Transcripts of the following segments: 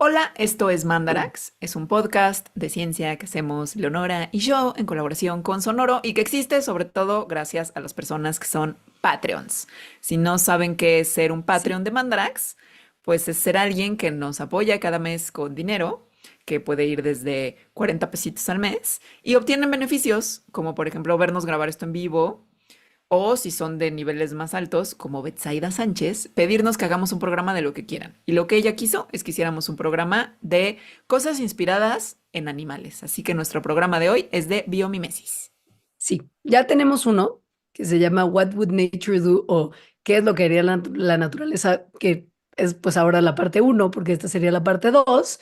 Hola, esto es Mandarax, es un podcast de ciencia que hacemos Leonora y yo en colaboración con Sonoro y que existe sobre todo gracias a las personas que son Patreons. Si no saben qué es ser un Sí. Patreon de Mandarax, pues es ser alguien que nos apoya cada mes con dinero, que puede ir desde 40 pesitos al mes y obtienen beneficios, como por ejemplo vernos grabar esto en vivo o si son de niveles más altos, como Betsaida Sánchez, pedirnos que hagamos un programa de lo que quieran. Y lo que ella quiso es que hiciéramos un programa de cosas inspiradas en animales. Así que nuestro programa de hoy es de biomimesis. Sí, ya tenemos uno que se llama What Would Nature Do o ¿Qué es lo que haría la naturaleza? Que es pues ahora la parte uno, porque esta sería la parte 2.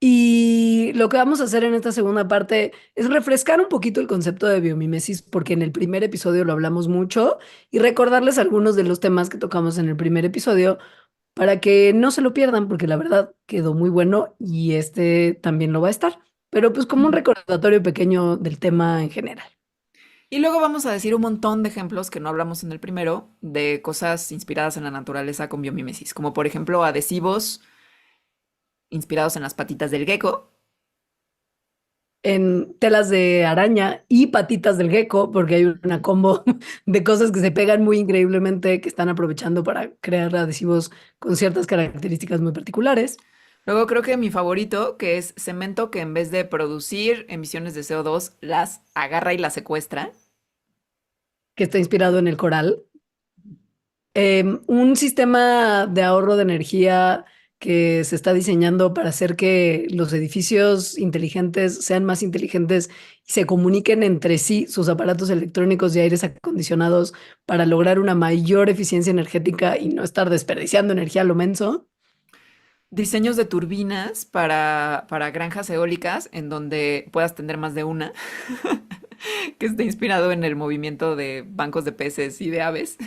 Y lo que vamos a hacer en esta segunda parte es refrescar un poquito el concepto de biomimesis, porque en el primer episodio lo hablamos mucho, y recordarles algunos de los temas que tocamos en el primer episodio para que no se lo pierdan, porque la verdad quedó muy bueno y este también lo va a estar, pero pues como un recordatorio pequeño del tema en general. Y luego vamos a decir un montón de ejemplos que no hablamos en el primero, de cosas inspiradas en la naturaleza con biomimesis, como por ejemplo adhesivos inspirados en las patitas del gecko. En telas de araña y patitas del gecko, porque hay una combo de cosas que se pegan muy increíblemente, que están aprovechando para crear adhesivos con ciertas características muy particulares, Luego creo que mi favorito, que es cemento que en vez de producir emisiones de CO2, las agarra y las secuestra. que está inspirado en el coral. Un sistema de ahorro de energía que se está diseñando para hacer que los edificios inteligentes sean más inteligentes y se comuniquen entre sí sus aparatos electrónicos y aires acondicionados para lograr una mayor eficiencia energética y no estar desperdiciando energía a lo menso. Diseños de turbinas para granjas eólicas en donde puedas tener más de una, que esté inspirado en el movimiento de bancos de peces y de aves.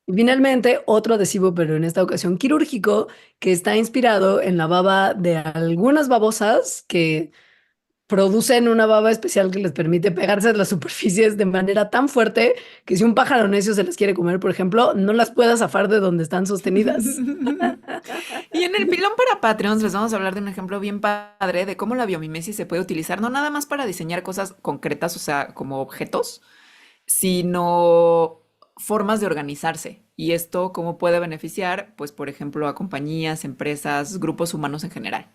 Y finalmente, otro adhesivo, pero en esta ocasión quirúrgico, que está inspirado en la baba de algunas babosas que producen una baba especial que les permite pegarse a las superficies de manera tan fuerte que si un pájaro necio se las quiere comer, por ejemplo, no las pueda zafar de donde están sostenidas. Y en el pilón para Patreons les vamos a hablar de un ejemplo bien padre de cómo la biomimesis se puede utilizar no nada más para diseñar cosas concretas, o sea, como objetos, sino formas de organizarse. Y esto cómo puede beneficiar, pues, por ejemplo, a compañías, empresas, grupos humanos en general.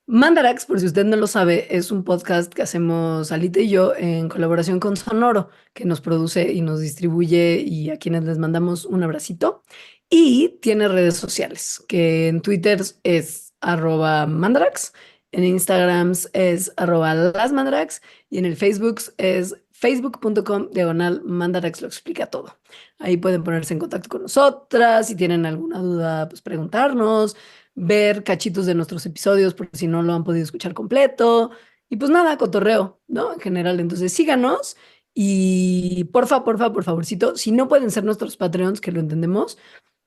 Mandarax, por si usted no lo sabe, es un podcast que hacemos Alita y yo en colaboración con Sonoro, que nos produce y nos distribuye y a quienes les mandamos un abracito. Y tiene redes sociales, que en Twitter es @mandarax, en Instagram es @lasmandarax y en el Facebook es facebook.com/mandarax lo explica todo. Ahí pueden ponerse en contacto con nosotras, si tienen alguna duda, pues preguntarnos, ver cachitos de nuestros episodios por si no lo han podido escuchar completo. Y pues nada, cotorreo, ¿no? En general, entonces síganos y porfa, por favorcito, si no pueden ser nuestros Patreons, que lo entendemos,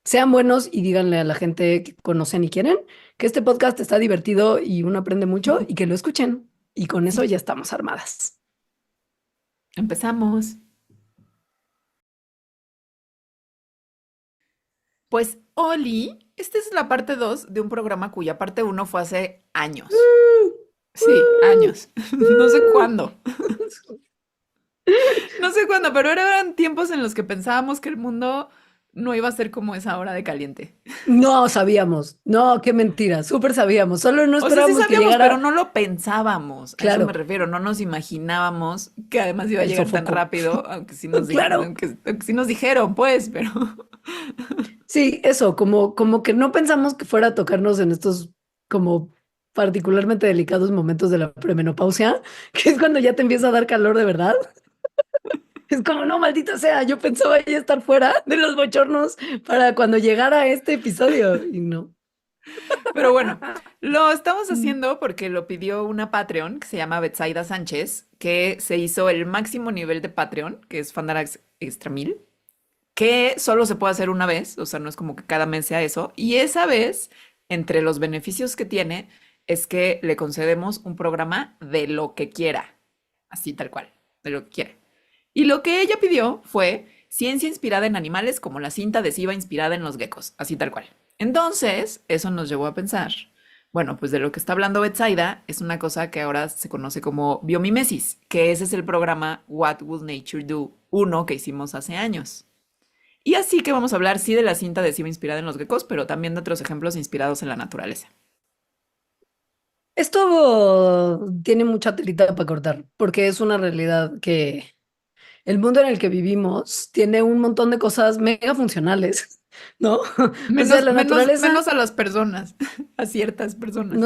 sean buenos y díganle a la gente que conocen y quieren que este podcast está divertido y uno aprende mucho y que lo escuchen. Y con eso Sí, ya estamos armadas. empezamos. Pues Oli, esta es la parte 2 de un programa cuya parte uno fue hace años. ¡Uh! Sí, ¡Uh! años. No sé ¡Uh! cuándo. No sé cuándo, pero eran tiempos en los que pensábamos que el mundo no iba a ser como es ahora de caliente. No sabíamos, no, qué mentira, súper sabíamos, solo no O sea, sí esperábamos que sabíamos, pero llegara, no lo pensábamos. A eso me claro, refiero. No nos imaginábamos que además iba a el llegar tan sofoco. rápido, aunque sí nos, Claro. aunque sí nos dijeron, pues, pero Sí, eso, como que no pensamos que fuera a tocarnos en estos como particularmente delicados momentos de la premenopausia, que es cuando ya te empieza a dar calor de verdad. Es como, no, maldita sea, yo pensaba ya estar fuera de los bochornos para cuando llegara este episodio y no. Pero bueno, lo estamos Mm. haciendo porque lo pidió una Patreon que se llama Betsaida Sánchez, que se hizo el máximo nivel de Patreon, que es Fandarax Extra 1000, que solo se puede hacer una vez, o sea, no es como que cada mes sea eso. Y esa vez, entre los beneficios que tiene, es que le concedemos un programa de lo que quiera, así tal cual, de lo que quiera. Y lo que ella pidió fue ciencia inspirada en animales como la cinta adhesiva inspirada en los geckos, así tal cual. Entonces, eso nos llevó a pensar, bueno, pues de lo que está hablando Betsaida es una cosa que ahora se conoce como biomimesis, que ese es el programa What Would Nature Do uno que hicimos hace años. Y así que vamos a hablar sí de la cinta adhesiva inspirada en los geckos, pero también de otros ejemplos inspirados en la naturaleza. Esto tiene mucha telita para cortar, porque es una realidad que el mundo en el que vivimos tiene un montón de cosas mega funcionales, ¿no? O sea, la naturaleza, Menos a las personas, a ciertas personas.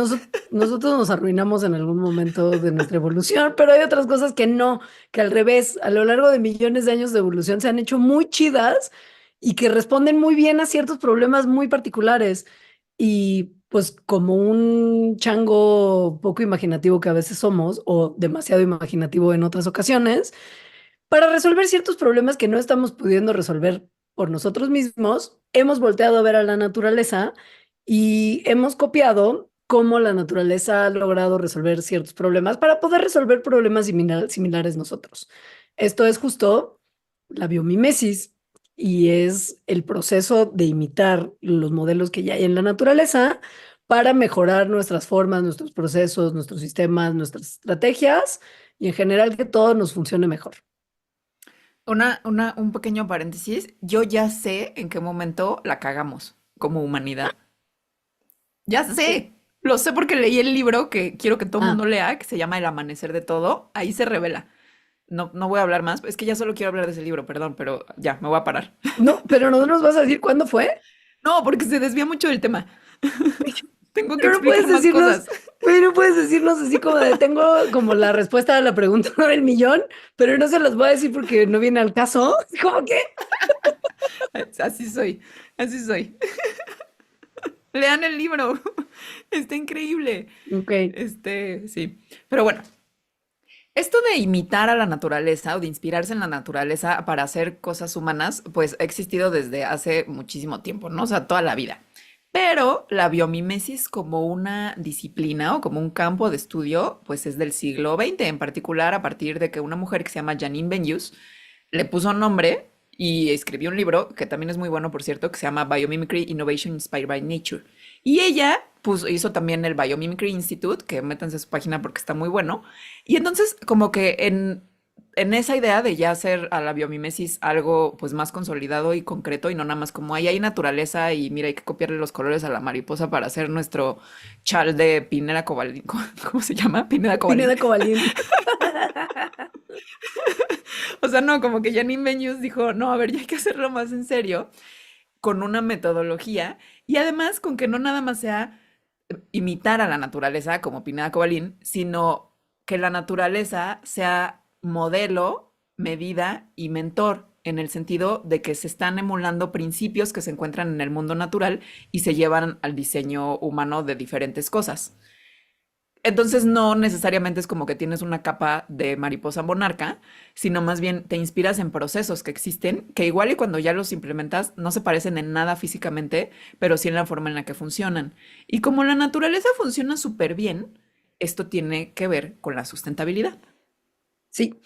nosotros nos arruinamos en algún momento de nuestra evolución, pero hay otras cosas que no, que al revés, a lo largo de millones de años de evolución se han hecho muy chidas y que responden muy bien a ciertos problemas muy particulares. Y pues como un chango poco imaginativo que a veces somos, o demasiado imaginativo en otras ocasiones, para resolver ciertos problemas que no estamos pudiendo resolver por nosotros mismos, hemos volteado a ver a la naturaleza y hemos copiado cómo la naturaleza ha logrado resolver ciertos problemas para poder resolver problemas similares nosotros. Esto es justo la biomimesis y es el proceso de imitar los modelos que ya hay en la naturaleza para mejorar nuestras formas, nuestros procesos, nuestros sistemas, nuestras estrategias y en general que todo nos funcione mejor. Un pequeño paréntesis. Yo ya sé en qué momento la cagamos como humanidad. Ya sé. Lo sé porque leí el libro que quiero que todo el Ah, mundo lea, que se llama El amanecer de todo. Ahí se revela. No, no voy a hablar más. Es que ya solo quiero hablar de ese libro, perdón, pero ya, me voy a parar. no, pero no nos vas a decir cuándo fue. No, porque se desvía mucho del tema. Tengo que Pero no explicar puedes más decirnos, cosas. güey, no puedes decirnos así como de tengo como la respuesta a la pregunta del millón, pero no se las voy a decir porque no viene al caso. ¿Cómo que? Así soy, así soy. Lean el libro. Está increíble. Ok, Sí. Pero bueno, esto de imitar a la naturaleza o de inspirarse en la naturaleza para hacer cosas humanas, pues ha existido desde hace muchísimo tiempo, ¿no? O sea, toda la vida. Pero la biomimesis como una disciplina o como un campo de estudio, pues es del siglo XX, en particular a partir de que una mujer que se llama Janine Benyus le puso nombre y escribió un libro que también es muy bueno, por cierto, que se llama Biomimicry Innovation Inspired by Nature. Y ella hizo también el Biomimicry Institute, que métanse a su página porque está muy bueno. Y entonces, como que en esa idea de ya hacer a la biomimesis algo pues más consolidado y concreto y no nada más como ahí hay naturaleza y mira, hay que copiarle los colores a la mariposa para hacer nuestro chal de Pineda Cobalín. ¿Cómo se llama? Pineda Cobalín. Pineda Cobalín. O sea, no, como que Janine Benyus dijo, no, a ver, ya hay que hacerlo más en serio, con una metodología y además con que no nada más sea imitar a la naturaleza como Pineda Cobalín, sino que la naturaleza sea modelo, medida y mentor, en el sentido de que se están emulando principios que se encuentran en el mundo natural y se llevan al diseño humano de diferentes cosas. Entonces no necesariamente es como que tienes una capa de mariposa monarca, sino más bien te inspiras en procesos que existen, que igual y cuando ya los implementas no se parecen en nada físicamente, pero sí en la forma en la que funcionan. Y como la naturaleza funciona súper bien, esto tiene que ver con la sustentabilidad. Sí,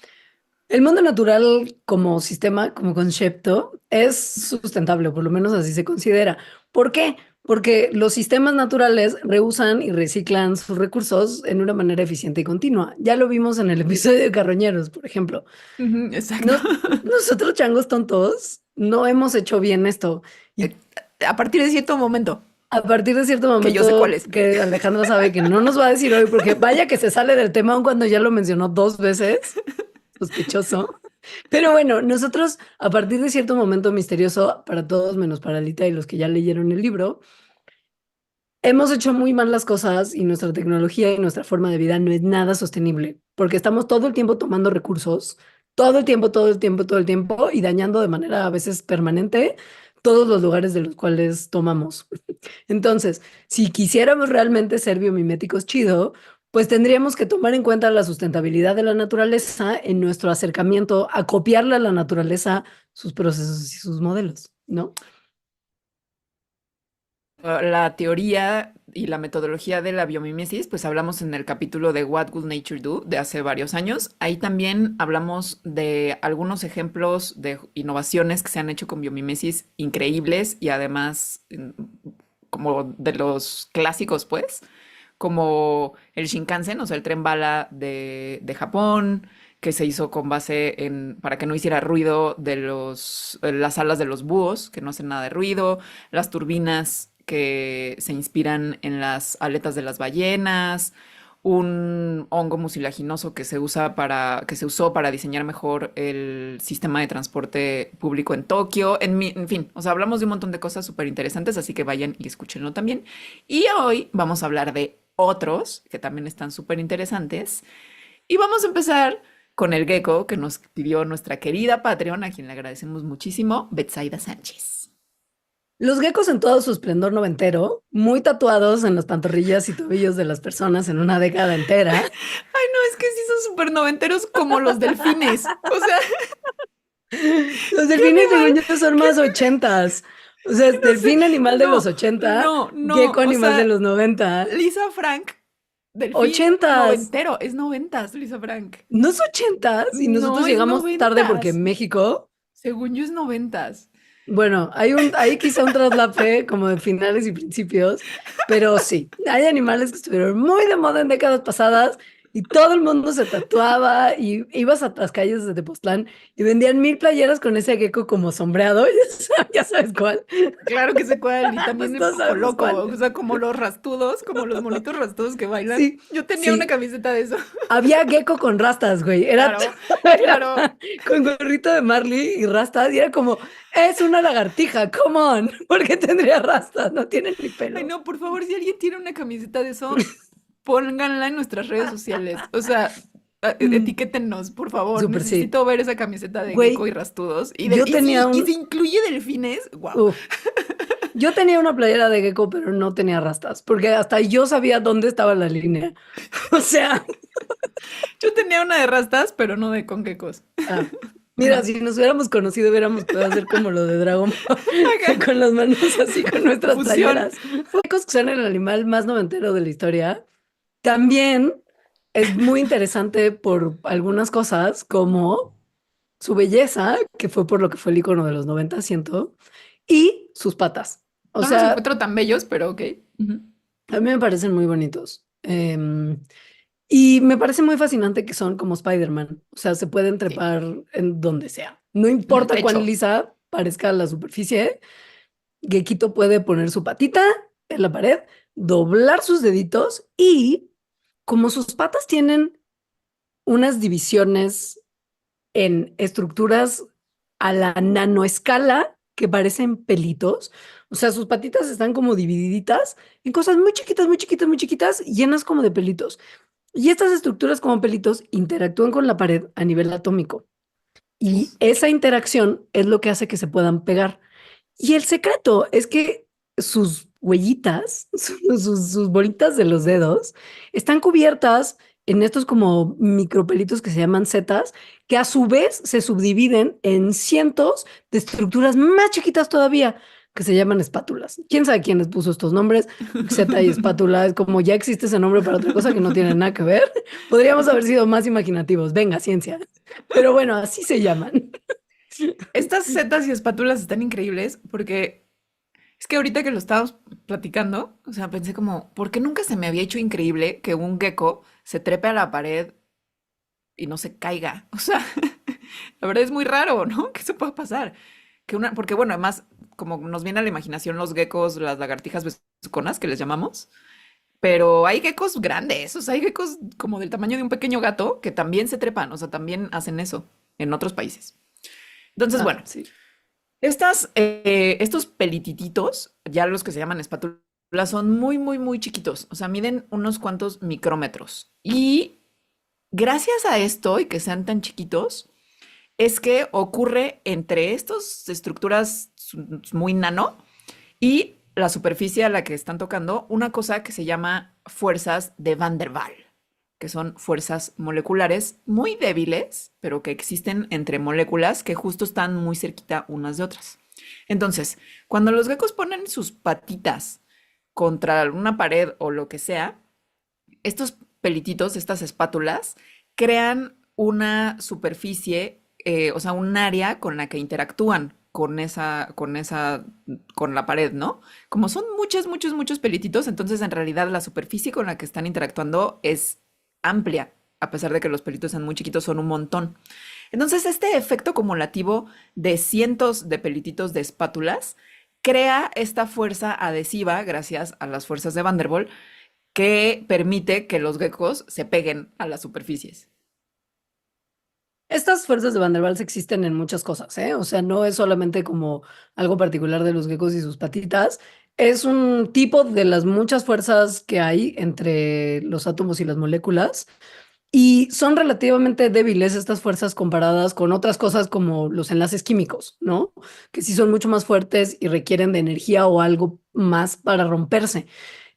el mundo natural como sistema, como concepto, es sustentable, o por lo menos así se considera. ¿Por qué? Porque los sistemas naturales reusan y reciclan sus recursos en una manera eficiente y continua. Ya lo vimos en el episodio de Carroñeros, por ejemplo. Ujú, exacto. Nos- nosotros, changos tontos, no hemos hecho bien esto. Y Eh, A partir de cierto momento, a partir de cierto que yo sé cuál momento es. que Alejandra sabe que no nos va a decir hoy, porque vaya que se sale del tema aun cuando ya lo mencionó dos veces, sospechoso. Pero bueno, nosotros a partir de cierto momento misterioso para todos, menos para Alita y los que ya leyeron el libro, hemos hecho muy mal las cosas y nuestra tecnología y nuestra forma de vida no es nada sostenible, porque estamos todo el tiempo tomando recursos, todo el tiempo, todo el tiempo, todo el tiempo y dañando de manera a veces permanente todos los lugares de los cuales tomamos. Entonces, si quisiéramos realmente ser biomiméticos chido, pues tendríamos que tomar en cuenta la sustentabilidad de la naturaleza en nuestro acercamiento a copiarle a la naturaleza sus procesos y sus modelos, ¿no? La teoría y la metodología de la biomimesis, pues hablamos en el capítulo de What Would Nature Do de hace varios años. Ahí también hablamos de algunos ejemplos de innovaciones que se han hecho con biomimesis increíbles y además como de los clásicos, pues, como el Shinkansen, o sea, el tren bala de Japón, que se hizo con base en, para que no hiciera ruido de las alas de los búhos, que no hacen nada de ruido, las turbinas que se inspiran en las aletas de las ballenas, un hongo mucilaginoso que se usó para diseñar mejor el sistema de transporte público en Tokio, en fin, o sea, hablamos de un montón de cosas súper interesantes, así que vayan y escúchenlo también. Y hoy vamos a hablar de otros que también están súper interesantes. Y vamos a empezar con el gecko que nos pidió nuestra querida Patreon, a quien le agradecemos muchísimo, Betsaida Sánchez. Los geckos en todo su esplendor noventero, muy tatuados en las pantorrillas y tobillos de las personas en una década entera. Ay, no, es que sí son súper noventeros como los delfines. O sea, Los ¿qué delfines, según animal? yo, son más ochentas. O sea, es No sé. delfín animal de los No, 80, no, no. gecko O animal de sea, los 90. Lisa Frank, delfín Ochentas. noventero. Es noventas, Lisa Frank. No es ochentas y nosotros No, es llegamos tarde porque noventas. en México, Según yo es noventas. bueno, hay quizá un traslape como de finales y principios, pero sí, hay animales que estuvieron muy de moda en décadas pasadas y todo el mundo se tatuaba y ibas a las calles de Tepoztlán y vendían 1000 playeras con ese gecko como sombreado, ya sabes cuál. Claro que sé cuál, y Pues también el todos Poco sabemos Loco, cuál. o sea, como los rastudos, como los monitos rastudos que bailan. Sí, Yo tenía una sí. camiseta de eso. Había gecko con rastas, güey. Claro, claro. Era con gorrito de Marley y rastas. Y era como, es una lagartija, come on. ¿Por qué tendría rastas? No tiene ni Ay, pelo. no, por favor, si alguien tiene una camiseta de eso, pónganla en nuestras redes sociales. O sea, Mm, etiquétennos, por favor. súper sí. Necesito ver esa camiseta de gecko y Güey, rastudos. yo tenía Y se un, incluye delfines, wow. uf, yo tenía una playera de gecko, pero no tenía rastas, porque hasta yo sabía dónde estaba la línea. O sea, Yo tenía una de rastas, pero no de con geckos. ah, mira, Ajá. si nos hubiéramos conocido, hubiéramos podido hacer como lo de Dragon Ball, Ajá. con las manos así, con nuestras Fusión. playeras. Geckos que son el animal más noventero de la historia. También es muy interesante por algunas cosas, como su belleza, que fue por lo que fue el icono de los 90, siento, y sus patas. O No los sea, encuentro tan bellos, pero ok. Ujú. a mí me parecen muy bonitos. Y me parece muy fascinante que son como Spider-Man. O sea, se pueden Sí, trepar en donde sea. No en el importa cuán techo. lisa parezca la superficie, Gekito puede poner su patita en la pared, doblar sus deditos y como sus patas tienen unas divisiones en estructuras a la nanoescala que parecen pelitos. O sea, sus patitas están como divididitas en cosas muy chiquitas, muy chiquitas, muy chiquitas, llenas como de pelitos. Y estas estructuras como pelitos interactúan con la pared a nivel atómico. Y Uf. esa interacción es lo que hace que se puedan pegar. Y el secreto es que sus huellitas, sus bolitas de los dedos, están cubiertas en estos como micropelitos que se llaman setas, que a su vez se subdividen en cientos de estructuras más chiquitas todavía, que se llaman espátulas. ¿Quién sabe quién les puso estos nombres? Seta y espátula, es como ya existe ese nombre para otra cosa que no tiene nada que ver. Podríamos haber sido más imaginativos. Venga, ciencia. Pero bueno, así se llaman. Estas setas y espátulas están increíbles porque es que ahorita que lo estábamos platicando, o sea, pensé como, ¿por qué nunca se me había hecho increíble que un gecko se trepe a la pared y no se caiga? O sea, la verdad es muy raro, ¿no? Que eso pueda pasar. Porque bueno, además, como nos viene a la imaginación los geckos, las lagartijas besuconas que les llamamos, pero hay geckos grandes, o sea, hay geckos como del tamaño de un pequeño gato que también se trepan, o sea, también hacen eso en otros países. Entonces, Ah, bueno, sí. estos pelitititos, ya los que se llaman espátulas, son muy, muy, muy chiquitos. O sea, miden unos cuantos micrómetros. Y gracias a esto y que sean tan chiquitos, es que ocurre entre estas estructuras muy nano y la superficie a la que están tocando una cosa que se llama fuerzas de Van der Waal, que son fuerzas moleculares muy débiles, pero que existen entre moléculas que justo están muy cerquita unas de otras. Entonces, cuando los geckos ponen sus patitas contra una pared o lo que sea, estos pelititos, estas espátulas, crean una superficie, o sea, un área con la que interactúan con la pared, ¿no? Como son muchos pelititos, entonces en realidad la superficie con la que están interactuando es amplia, a pesar de que los pelitos sean muy chiquitos, son un montón. Entonces, este efecto acumulativo de cientos de pelititos de espátulas crea esta fuerza adhesiva, gracias a las fuerzas de Van der Waals, que permite que los geckos se peguen a las superficies. Estas fuerzas de Van der Waals existen en muchas cosas, ¿eh? O sea, no es solamente como algo particular de los geckos y sus patitas. Es un tipo de las muchas fuerzas que hay entre los átomos y las moléculas. Y son relativamente débiles estas fuerzas comparadas con otras cosas como los enlaces químicos, ¿no? Que sí son mucho más fuertes y requieren de energía o algo más para romperse.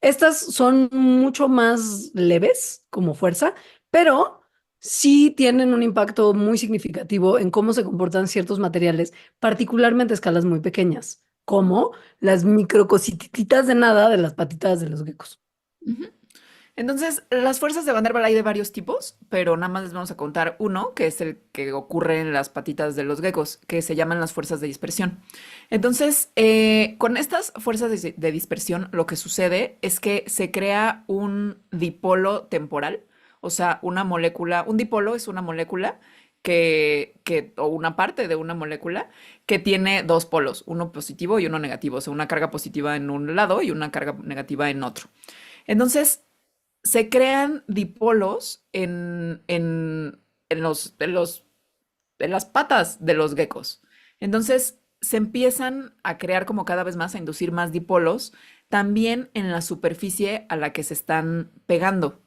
Estas son mucho más leves como fuerza, pero sí tienen un impacto muy significativo en cómo se comportan ciertos materiales, particularmente a escalas muy pequeñas, como las microcosititas de nada de las patitas de los geckos. Ujú. Entonces, las fuerzas de Van der Waals hay de varios tipos, pero nada más les vamos a contar uno, que es el que ocurre en las patitas de los geckos, que se llaman las fuerzas de dispersión. Entonces, con estas fuerzas de dispersión, lo que sucede es que se crea un dipolo temporal, o sea, una molécula, un dipolo es una molécula o una parte de una molécula que tiene dos polos, uno positivo y uno negativo, o sea, una carga positiva en un lado y una carga negativa en otro. Entonces, se crean dipolos en las patas de los geckos. Entonces se empiezan a crear como cada vez más, a inducir más dipolos, también en la superficie a la que se están pegando.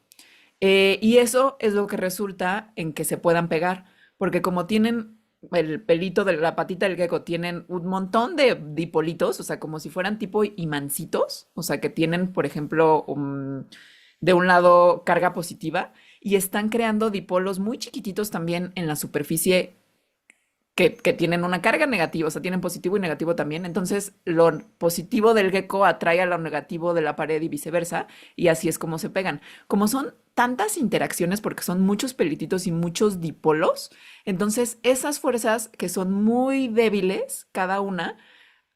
Y eso es lo que resulta en que se puedan pegar, porque como tienen el pelito de la patita del gecko, tienen un montón de dipolitos, o sea, como si fueran tipo imancitos, o sea, que tienen, por ejemplo, de un lado carga positiva y están creando dipolos muy chiquititos también en la superficie que tienen una carga negativa, o sea, tienen positivo y negativo también. Entonces, lo positivo del gecko atrae a lo negativo de la pared y viceversa, y así es como se pegan. Como son tantas interacciones, porque son muchos pelititos y muchos dipolos, entonces esas fuerzas que son muy débiles, cada una,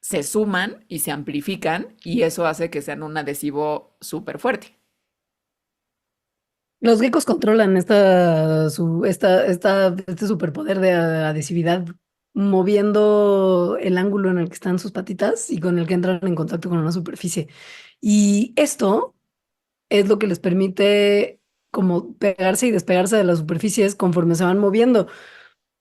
se suman y se amplifican, y eso hace que sean un adhesivo súper fuerte. Los geckos controlan este superpoder de adhesividad moviendo el ángulo en el que están sus patitas y con el que entran en contacto con una superficie. Y esto es lo que les permite como pegarse y despegarse de las superficies conforme se van moviendo.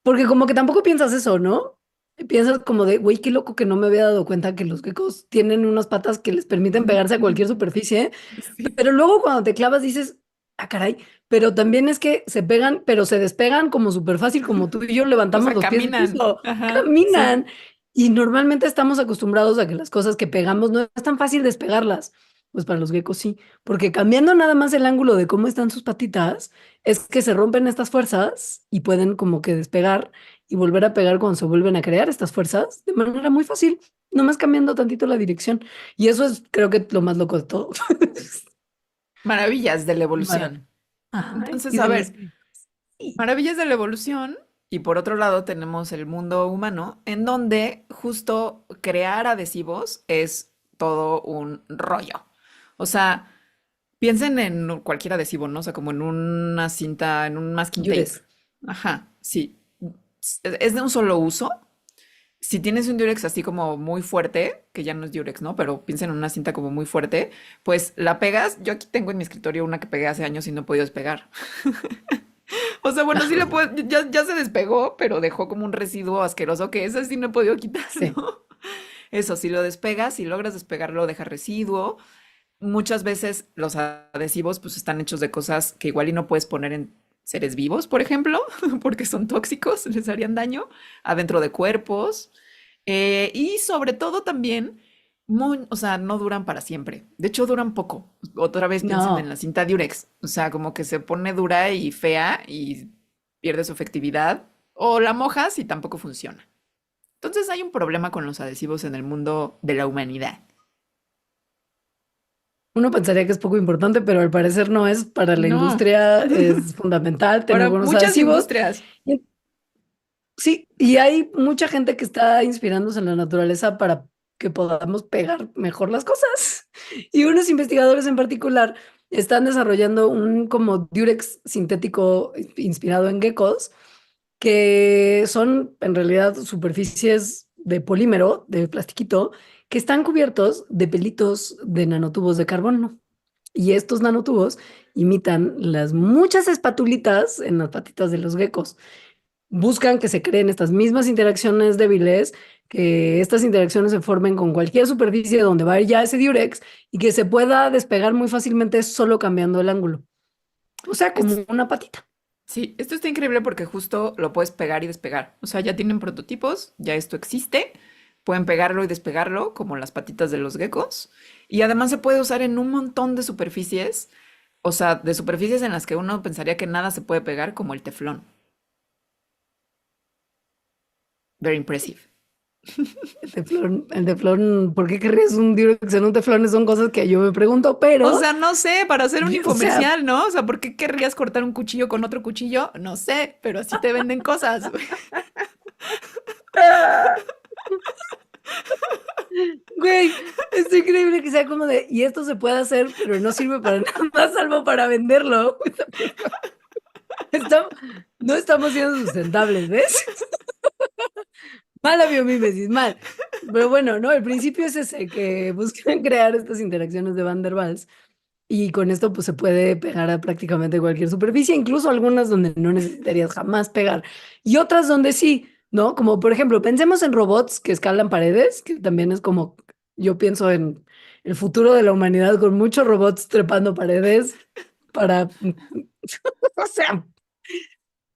Porque como que tampoco piensas eso, ¿no? Piensas como de, güey, qué loco que no me había dado cuenta que los geckos tienen unas patas que les permiten pegarse a cualquier superficie. Sí. Pero luego cuando te clavas dices, ah, caray, pero también es que se pegan, pero se despegan como súper fácil, como tú y yo O levantamos sea, los pies del caminan. piso, Ajá, sí. caminan. Y normalmente estamos acostumbrados a que las cosas que pegamos no es tan fácil despegarlas. Pues para los geckos sí, porque cambiando nada más el ángulo de cómo están sus patitas, es que se rompen estas fuerzas y pueden como que despegar y volver a pegar cuando se vuelven a crear estas fuerzas de manera muy fácil, nomás cambiando tantito la dirección. Y eso es, creo que, lo más loco de todo. Maravillas de la Mara- evolución. Ay, Entonces, y a de las... ver, Sí. maravillas de la evolución. Y por otro lado tenemos el mundo humano, en donde justo crear adhesivos es todo un rollo. O sea, piensen en cualquier adhesivo, ¿no? O sea, como en una cinta, en un masking tape. Yures. Ajá, sí. Es de un solo uso. Si tienes un Durex así como muy fuerte, que ya no es Durex, ¿no? Pero piensa en una cinta como muy fuerte, pues la pegas. Yo aquí tengo en mi escritorio una que pegué hace años y no he podido despegar. O sea, bueno, sí le puedo, ya se despegó, pero dejó como un residuo asqueroso que ese sí no he podido quitar, Sí. ¿no? Eso, si lo despegas, si logras despegarlo, deja residuo. Muchas veces los adhesivos pues están hechos de cosas que igual y no puedes poner en seres vivos, por ejemplo, porque son tóxicos, les harían daño adentro de cuerpos. Y sobre todo también, o sea, no duran para siempre. De hecho, duran poco. Otra vez piensen en No. la cinta Durex. O sea, como que se pone dura y fea y pierde su efectividad. O la mojas y tampoco funciona. Entonces hay un problema con los adhesivos en el mundo de la humanidad. Uno pensaría que es poco importante, pero al parecer no es. Para la No, industria es fundamental tener para buenos muchas adhesivos. industrias. Sí, y hay mucha gente que está inspirándose en la naturaleza para que podamos pegar mejor las cosas. Y unos investigadores en particular están desarrollando un como Durex sintético inspirado en geckos, que son en realidad superficies de polímero, de plastiquito, que están cubiertos de pelitos de nanotubos de carbono. Y estos nanotubos imitan las muchas espatulitas en las patitas de los geckos. Buscan que se creen estas mismas interacciones débiles, que estas interacciones se formen con cualquier superficie donde va a ir ya ese diurex y que se pueda despegar muy fácilmente solo cambiando el ángulo. O sea, Esto, como una patita. sí, esto está increíble porque justo lo puedes pegar y despegar. O sea, ya tienen prototipos, ya esto existe. Pueden pegarlo y despegarlo, como las patitas de los geckos. Y además se puede usar en un montón de superficies. O sea, de superficies en las que uno pensaría que nada se puede pegar, como el teflón. Very impressive. El teflón, ¿por qué querrías un diurex en un teflón? Son cosas que yo me pregunto, O pero, sea, no sé, para hacer un o sea, infomercial, ¿no? O sea, ¿por qué querrías cortar un cuchillo con otro cuchillo? No sé, pero así te venden cosas. güey, es increíble que sea como de, y esto se puede hacer, pero no sirve para nada más salvo para venderlo. Estamos- no estamos siendo sustentables, ¿ves? Mala biomímesis, mal. Pero bueno, ¿no? El principio es ese, que buscan crear estas interacciones de Van der Waals y con esto pues se puede pegar a prácticamente cualquier superficie, incluso algunas donde no necesitarías jamás pegar y otras donde sí, ¿no? Como por ejemplo, pensemos en robots que escalan paredes, que también es como, yo pienso en el futuro de la humanidad con muchos robots trepando paredes para, o sea,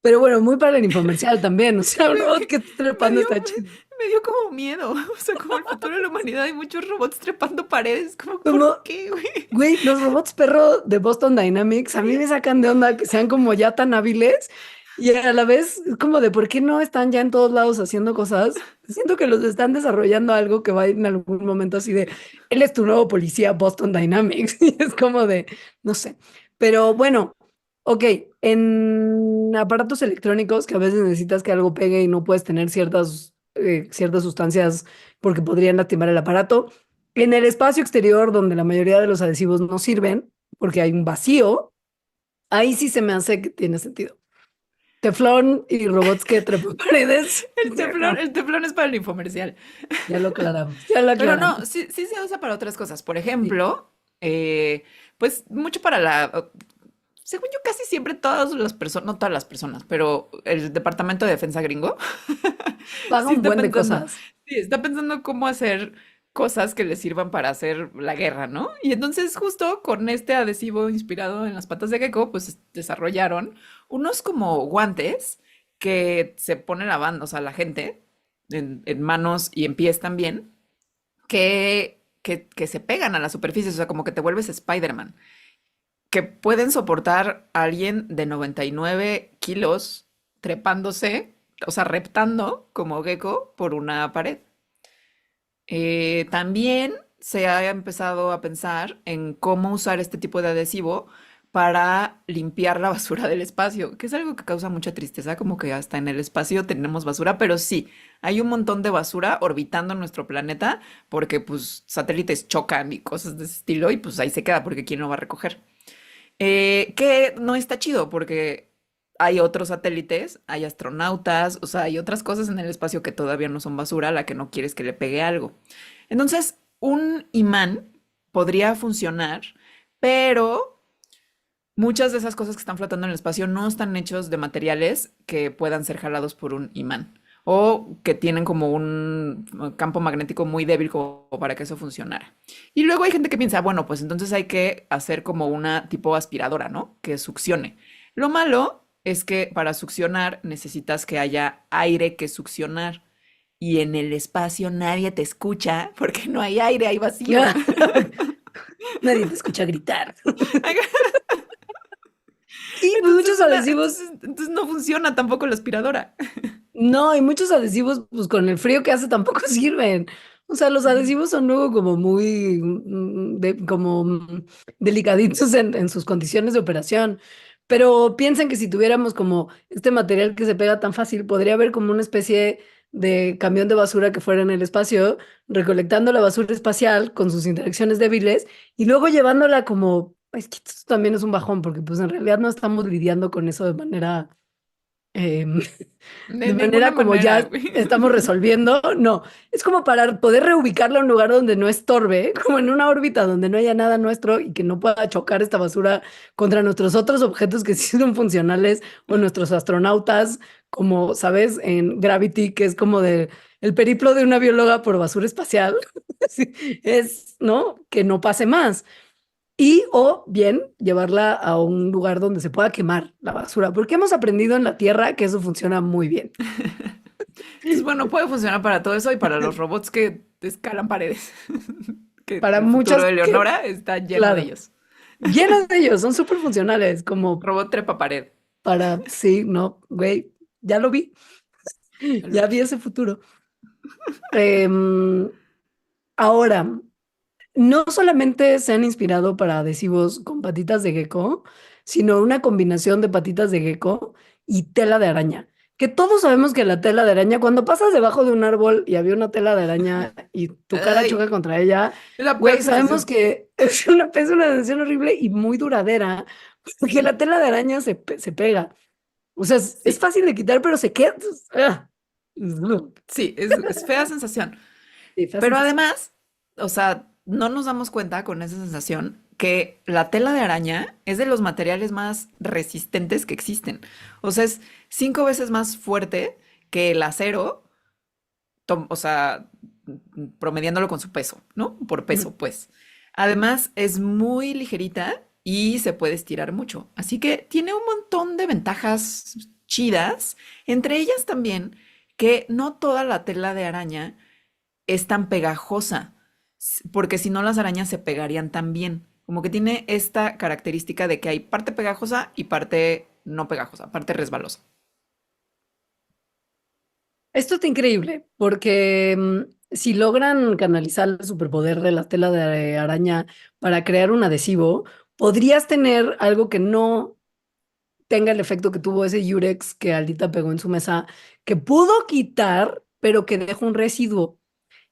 pero bueno, muy para el infomercial también, o sea, un Me, robot me- que esté me trepando dio, está chido. me dio como miedo. O sea, como el futuro de la humanidad hay muchos robots trepando paredes. Como, ¿por Como, qué, güey? güey, los robots perro de Boston Dynamics a mí me sacan de onda que sean como ya tan hábiles y a la vez es como de por qué no están ya en todos lados haciendo cosas. Siento que los están desarrollando algo que va a ir en algún momento así de, él es tu nuevo policía Boston Dynamics y es como de, no sé. Pero bueno, ok, en aparatos electrónicos que a veces necesitas que algo pegue y no puedes tener ciertas sustancias porque podrían lastimar el aparato. En el espacio exterior, donde la mayoría de los adhesivos no sirven, porque hay un vacío, ahí sí se me hace que tiene sentido. Teflón y robots que trepan paredes. El teflón es para el infomercial. Ya lo aclaramos, ya lo Pero aclaramos. no, sí, sí se usa para otras cosas. Por Sí. ejemplo, pues mucho para según yo, casi siempre todas las personas, no todas las personas, pero el Departamento de Defensa gringo Paga sí un está buen de pensando, cosas. sí, está pensando cómo hacer cosas que le sirvan para hacer la guerra, ¿no? Y entonces justo con este adhesivo inspirado en las patas de gecko, pues desarrollaron unos como guantes que se pone la banda, o sea, la gente, en manos y en pies también, que se pegan a las superficies, o sea, como que te vuelves Spider-Man, que pueden soportar a alguien de 99 kilos trepándose, o sea, reptando como gecko por una pared. También se ha empezado a pensar en cómo usar este tipo de adhesivo para limpiar la basura del espacio, que es algo que causa mucha tristeza, como que hasta en el espacio tenemos basura, pero sí, hay un montón de basura orbitando nuestro planeta porque pues satélites chocan y cosas de ese estilo y pues ahí se queda porque quién lo va a recoger. Que no está chido porque hay otros satélites, hay astronautas, o sea, hay otras cosas en el espacio que todavía no son basura a la que no quieres que le pegue algo. Entonces, un imán podría funcionar, pero muchas de esas cosas que están flotando en el espacio no están hechos de materiales que puedan ser jalados por un imán o que tienen como un campo magnético muy débil como para que eso funcionara. Y luego hay gente que piensa, bueno, pues entonces hay que hacer como una tipo aspiradora, ¿no? Que succione. Lo malo es que para succionar necesitas que haya aire que succionar. Y en el espacio nadie te escucha porque no hay aire, hay vacío. Nadie te escucha gritar. Y pues muchos adhesivos, Entonces no funciona tampoco la aspiradora. no, y muchos adhesivos, pues con el frío que hace tampoco sirven. O sea, los Ujú. adhesivos son luego como muy, como delicaditos en sus condiciones de operación. Pero piensen que si tuviéramos como este material que se pega tan fácil, podría haber como una especie de camión de basura que fuera en el espacio, recolectando la basura espacial con sus interacciones débiles y luego llevándola como, es que esto también es un bajón, porque pues en realidad no estamos lidiando con eso de manera em, De de ninguna manera como manera, ya güey. estamos resolviendo, no, es como para poder reubicarla a un lugar donde no estorbe, como en una órbita donde no haya nada nuestro y que no pueda chocar esta basura contra nuestros otros objetos que sí son funcionales o nuestros astronautas, como sabes, en Gravity, que es como de el periplo de una bióloga por basura espacial, sí, es, ¿no? Que no pase más. Y o bien llevarla a un lugar donde se pueda quemar la basura, porque hemos aprendido en la Tierra que eso funciona muy bien. Entonces, bueno, puede funcionar para todo eso y para los robots que escalan paredes. Que Para el futuro muchas de que, Leonora está lleno de claro, ellos. llenos de ellos, son súper funcionales, como Robot trepa pared. para, sí, no, güey, ya lo vi, Ya lo ya vi. vi ese futuro. Em, ahora, no solamente se han inspirado para adhesivos con patitas de gecko, sino una combinación de patitas de gecko y tela de araña. Que todos sabemos que la tela de araña, cuando pasas debajo de un árbol y había una tela de araña y tu cara Ay, choca contra ella, es la peor güey, sabemos sensación. que es una sensación horrible y muy duradera, porque la tela de araña se pega. O sea, es Sí, fácil de quitar, pero se queda. ¡Ah! sí, es fea sensación. Sí, fea Pero sensación. además, o sea, no nos damos cuenta con esa sensación que la tela de araña es de los materiales más resistentes que existen. O sea, es 5 veces más fuerte que el acero, o sea, promediándolo con su peso, ¿no? Por Ujú. peso, pues. Además, es muy ligerita y se puede estirar mucho. Así que tiene un montón de ventajas chidas, entre ellas también que no toda la tela de araña es tan pegajosa, porque si no las arañas se pegarían también. Como que tiene esta característica de que hay parte pegajosa y parte no pegajosa, parte resbalosa. Esto está increíble porque si logran canalizar el superpoder de la tela de araña para crear un adhesivo, podrías tener algo que no tenga el efecto que tuvo ese Yurex que Aldita pegó en su mesa, que pudo quitar, pero que dejó un residuo.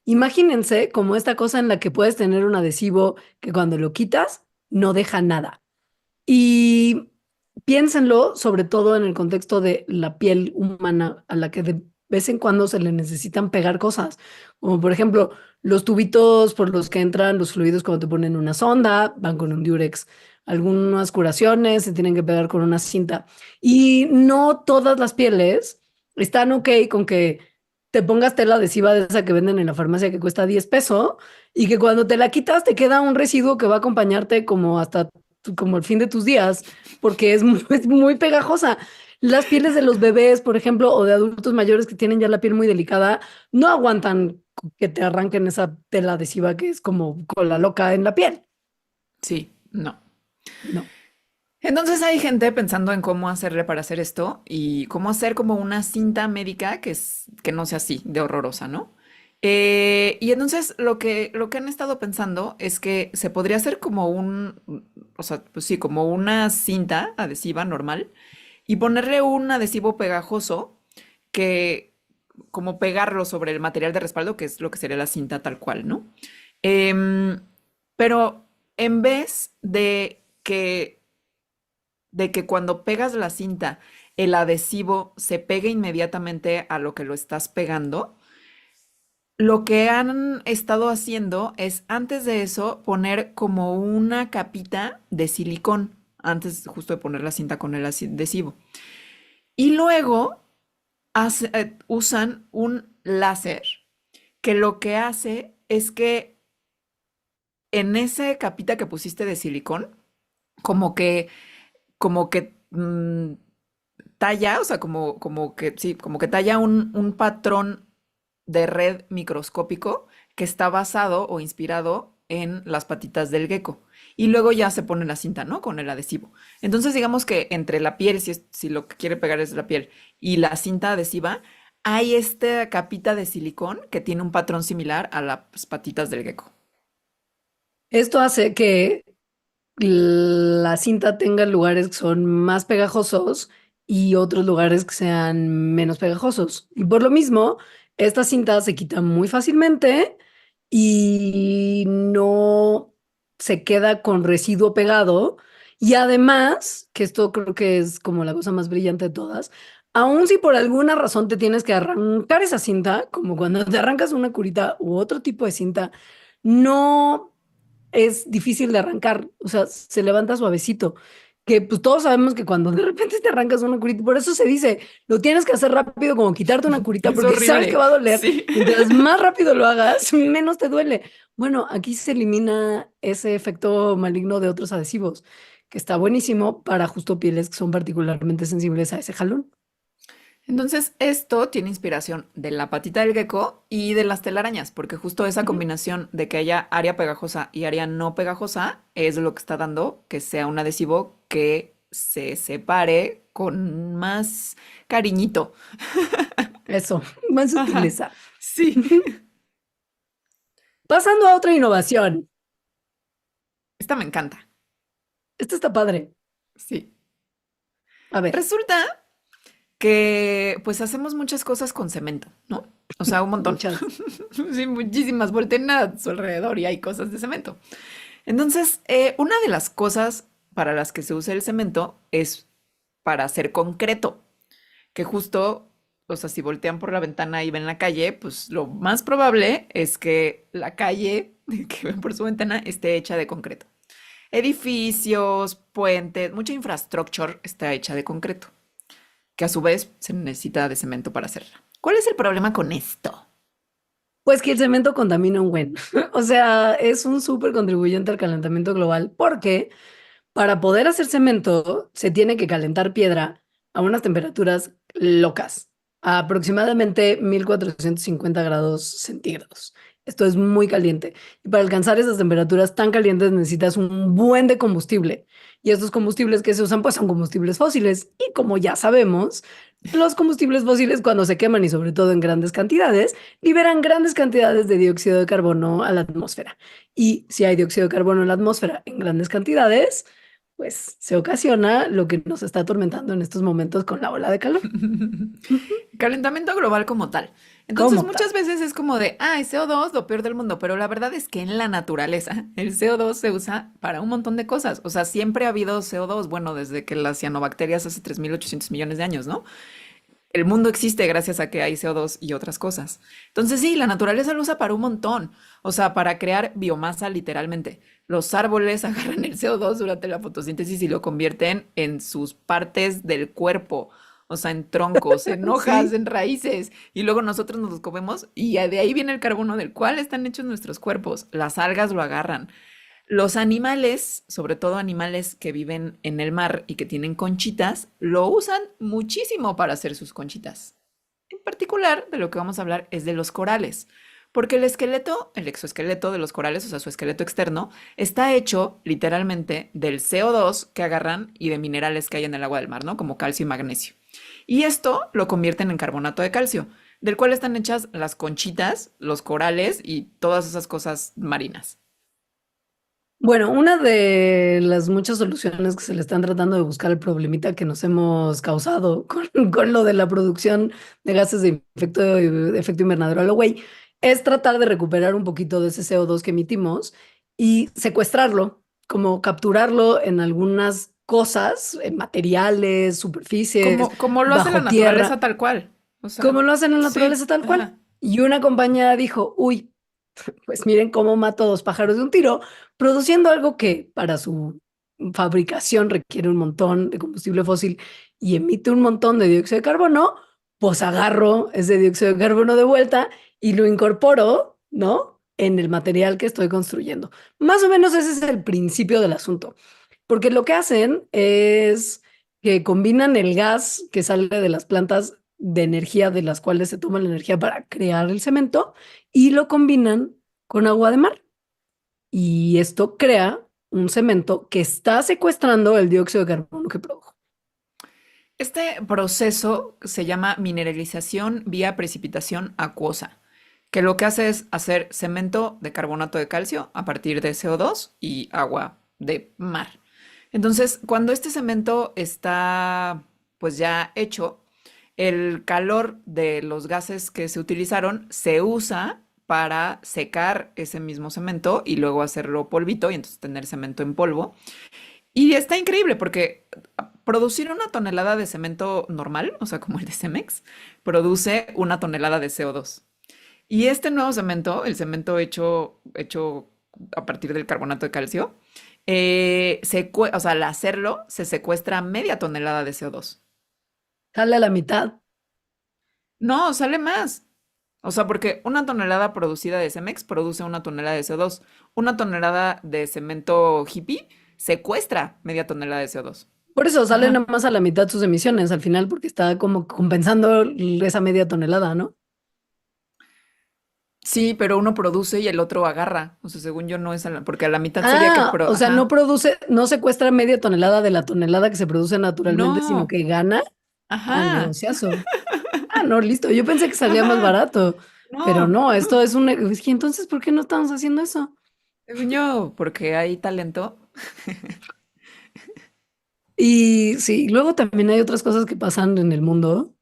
Imagínense como esta cosa en la que puedes tener un adhesivo que cuando lo quitas no deja nada. Y piénsenlo sobre todo en el contexto de la piel humana a la que de vez en cuando se le necesitan pegar cosas, como por ejemplo los tubitos por los que entran los fluidos cuando te ponen una sonda, van con un diurex. Algunas curaciones se tienen que pegar con una cinta. Y no todas las pieles están ok con que te pongas tela adhesiva de esa que venden en la farmacia que cuesta 10 pesos y que cuando te la quitas te queda un residuo que va a acompañarte como hasta como el fin de tus días, porque es muy pegajosa. Las pieles de los bebés, por ejemplo, o de adultos mayores que tienen ya la piel muy delicada, no aguantan que te arranquen esa tela adhesiva que es como cola loca en la piel. Sí, no. No. Entonces hay gente pensando en cómo hacerle para hacer esto y cómo hacer como una cinta médica que no sea así, de horrorosa, ¿no? Y entonces lo que han estado pensando es que se podría hacer como o sea, pues sí, como una cinta adhesiva normal y ponerle un adhesivo pegajoso que como pegarlo sobre el material de respaldo, que es lo que sería la cinta tal cual, ¿no? Em, pero en vez de que cuando pegas la cinta, el adhesivo se pegue inmediatamente a lo que lo estás pegando, lo que han estado haciendo es antes de eso poner como una capita de silicón, antes justo de poner la cinta con el adhesivo. Y luego usan un láser que lo que hace es que en esa capita que pusiste de silicón, como que, como que talla, o sea, como que, sí, como que talla un patrón de red microscópico que está basado o inspirado en las patitas del gecko. Y luego ya se pone la cinta, ¿no? Con el adhesivo. Entonces, digamos que entre la piel, si lo que quiere pegar es la piel, y la cinta adhesiva, hay esta capita de silicón que tiene un patrón similar a las patitas del gecko. Esto hace que la cinta tenga lugares que son más pegajosos y otros lugares que sean menos pegajosos. Y por lo mismo, esta cinta se quita muy fácilmente y no se queda con residuo pegado. Y además, que esto creo que es como la cosa más brillante de todas, aun si por alguna razón te tienes que arrancar esa cinta, como cuando te arrancas una curita u otro tipo de cinta, no es difícil de arrancar, o sea, se levanta suavecito. Que pues todos sabemos que cuando de repente te arrancas una curita, por eso se dice, lo tienes que hacer rápido, como quitarte una curita, Es porque sabes que horrible. va a doler. Sí. Mientras más rápido lo hagas, menos te duele. Bueno, aquí se elimina ese efecto maligno de otros adhesivos, que está buenísimo para justo pieles que son particularmente sensibles a ese jalón. Entonces, esto tiene inspiración de la patita del gecko y de las telarañas, porque justo esa Ujú. combinación de que haya área pegajosa y área no pegajosa es lo que está dando que sea un adhesivo que se separe con más cariñito. Eso, más Ajá. sutileza. Sí. Pasando a otra innovación. Esta me encanta. Esto está padre. Sí. A ver, Resulta que pues hacemos muchas cosas con cemento, ¿no? O sea, un montón. muchas. Sí, muchísimas. Volteen a su alrededor y hay cosas de cemento. Entonces, una de las cosas para las que se usa el cemento es para hacer concreto, que justo, o sea, si voltean por la ventana y ven la calle, pues lo más probable es que la calle que ven por su ventana esté hecha de concreto. Edificios, puentes, mucha infraestructura está hecha de concreto, que a su vez se necesita de cemento para hacerla. ¿Cuál es el problema con esto? Pues que el cemento contamina un buen. O sea, es un súper contribuyente al calentamiento global porque para poder hacer cemento se tiene que calentar piedra a unas temperaturas locas, a aproximadamente 1450 grados centígrados. Esto es muy caliente. Y para alcanzar esas temperaturas tan calientes necesitas un buen de combustible. Y estos combustibles que se usan pues son combustibles fósiles. Y como ya sabemos, los combustibles fósiles cuando se queman y sobre todo en grandes cantidades, liberan grandes cantidades de dióxido de carbono a la atmósfera. Y si hay dióxido de carbono en la atmósfera en grandes cantidades, pues se ocasiona lo que nos está atormentando en estos momentos con la ola de calor. Ujú. Calentamiento global como tal. Entonces Como tal. muchas veces es como de, ah, CO2, lo peor del mundo, pero la verdad es que en la naturaleza el CO2 se usa para un montón de cosas. O sea, siempre ha habido CO2, bueno, desde que las cianobacterias hace 3.800 millones de años, ¿no? El mundo existe gracias a que hay CO2 y otras cosas. Entonces sí, la naturaleza lo usa para un montón, o sea, para crear biomasa literalmente. Los árboles agarran el CO2 durante la fotosíntesis y lo convierten en sus partes del cuerpo, o sea, en troncos, en hojas, Sí. en raíces, y luego nosotros nos los comemos y de ahí viene el carbono del cual están hechos nuestros cuerpos. Las algas lo agarran. Los animales, sobre todo animales que viven en el mar y que tienen conchitas, lo usan muchísimo para hacer sus conchitas. En particular, de lo que vamos a hablar es de los corales, porque el esqueleto, el exoesqueleto de los corales, o sea, su esqueleto externo, está hecho literalmente del CO2 que agarran y de minerales que hay en el agua del mar, ¿no? Como calcio y magnesio. Y esto lo convierten en carbonato de calcio, del cual están hechas las conchitas, los corales y todas esas cosas marinas. Bueno, una de las muchas soluciones que se le están tratando de buscar al problemita que nos hemos causado con lo de la producción de gases de efecto invernadero, güey, es tratar de recuperar un poquito de ese CO2 que emitimos y secuestrarlo, como capturarlo en algunas cosas, en materiales, superficies, Como lo hace la bajo naturaleza tierra, tal cual. O como sea, lo hacen en la sí, naturaleza tal cual. ajá. Y una compañía dijo, uy, pues miren cómo mato dos pájaros de un tiro, produciendo algo que para su fabricación requiere un montón de combustible fósil y emite un montón de dióxido de carbono, pues agarro ese dióxido de carbono de vuelta y lo incorporo, ¿no? En el material que estoy construyendo. Más o menos ese es el principio del asunto, porque lo que hacen es que combinan el gas que sale de las plantas de energía de las cuales se toma la energía para crear el cemento y lo combinan con agua de mar. Y esto crea un cemento que está secuestrando el dióxido de carbono que produjo. Este proceso se llama mineralización vía precipitación acuosa, que lo que hace es hacer cemento de carbonato de calcio a partir de CO2 y agua de mar. Entonces, cuando este cemento está pues ya hecho, el calor de los gases que se utilizaron se usa para secar ese mismo cemento y luego hacerlo polvito y entonces tener cemento en polvo. Y está increíble porque producir una tonelada de cemento normal, o sea, como el de Cemex, produce una tonelada de CO2. Y este nuevo cemento, el cemento hecho a partir del carbonato de calcio, o sea, al hacerlo se secuestra media tonelada de CO2. Sale a la mitad. No, sale más. O sea, porque una tonelada producida de Cemex produce una tonelada de CO2. Una tonelada de cemento hippie secuestra media tonelada de CO2. Por eso salen Ajá. nada más a la mitad sus emisiones al final, porque está como compensando esa media tonelada, ¿no? Sí, pero uno produce y el otro agarra. O sea, según yo no es porque a la mitad sería que Ah, o sea, no ajá. produce, no secuestra media tonelada de la tonelada que se produce naturalmente, sino No. que gana al Ajá. negociazo. Ah, no, listo. Yo pensé que salía más Ajá. barato, pero No. no, esto es un... Es que entonces, ¿por qué no estamos haciendo eso? Según yo, porque hay talento. Y sí, luego también hay otras cosas que pasan en el mundo.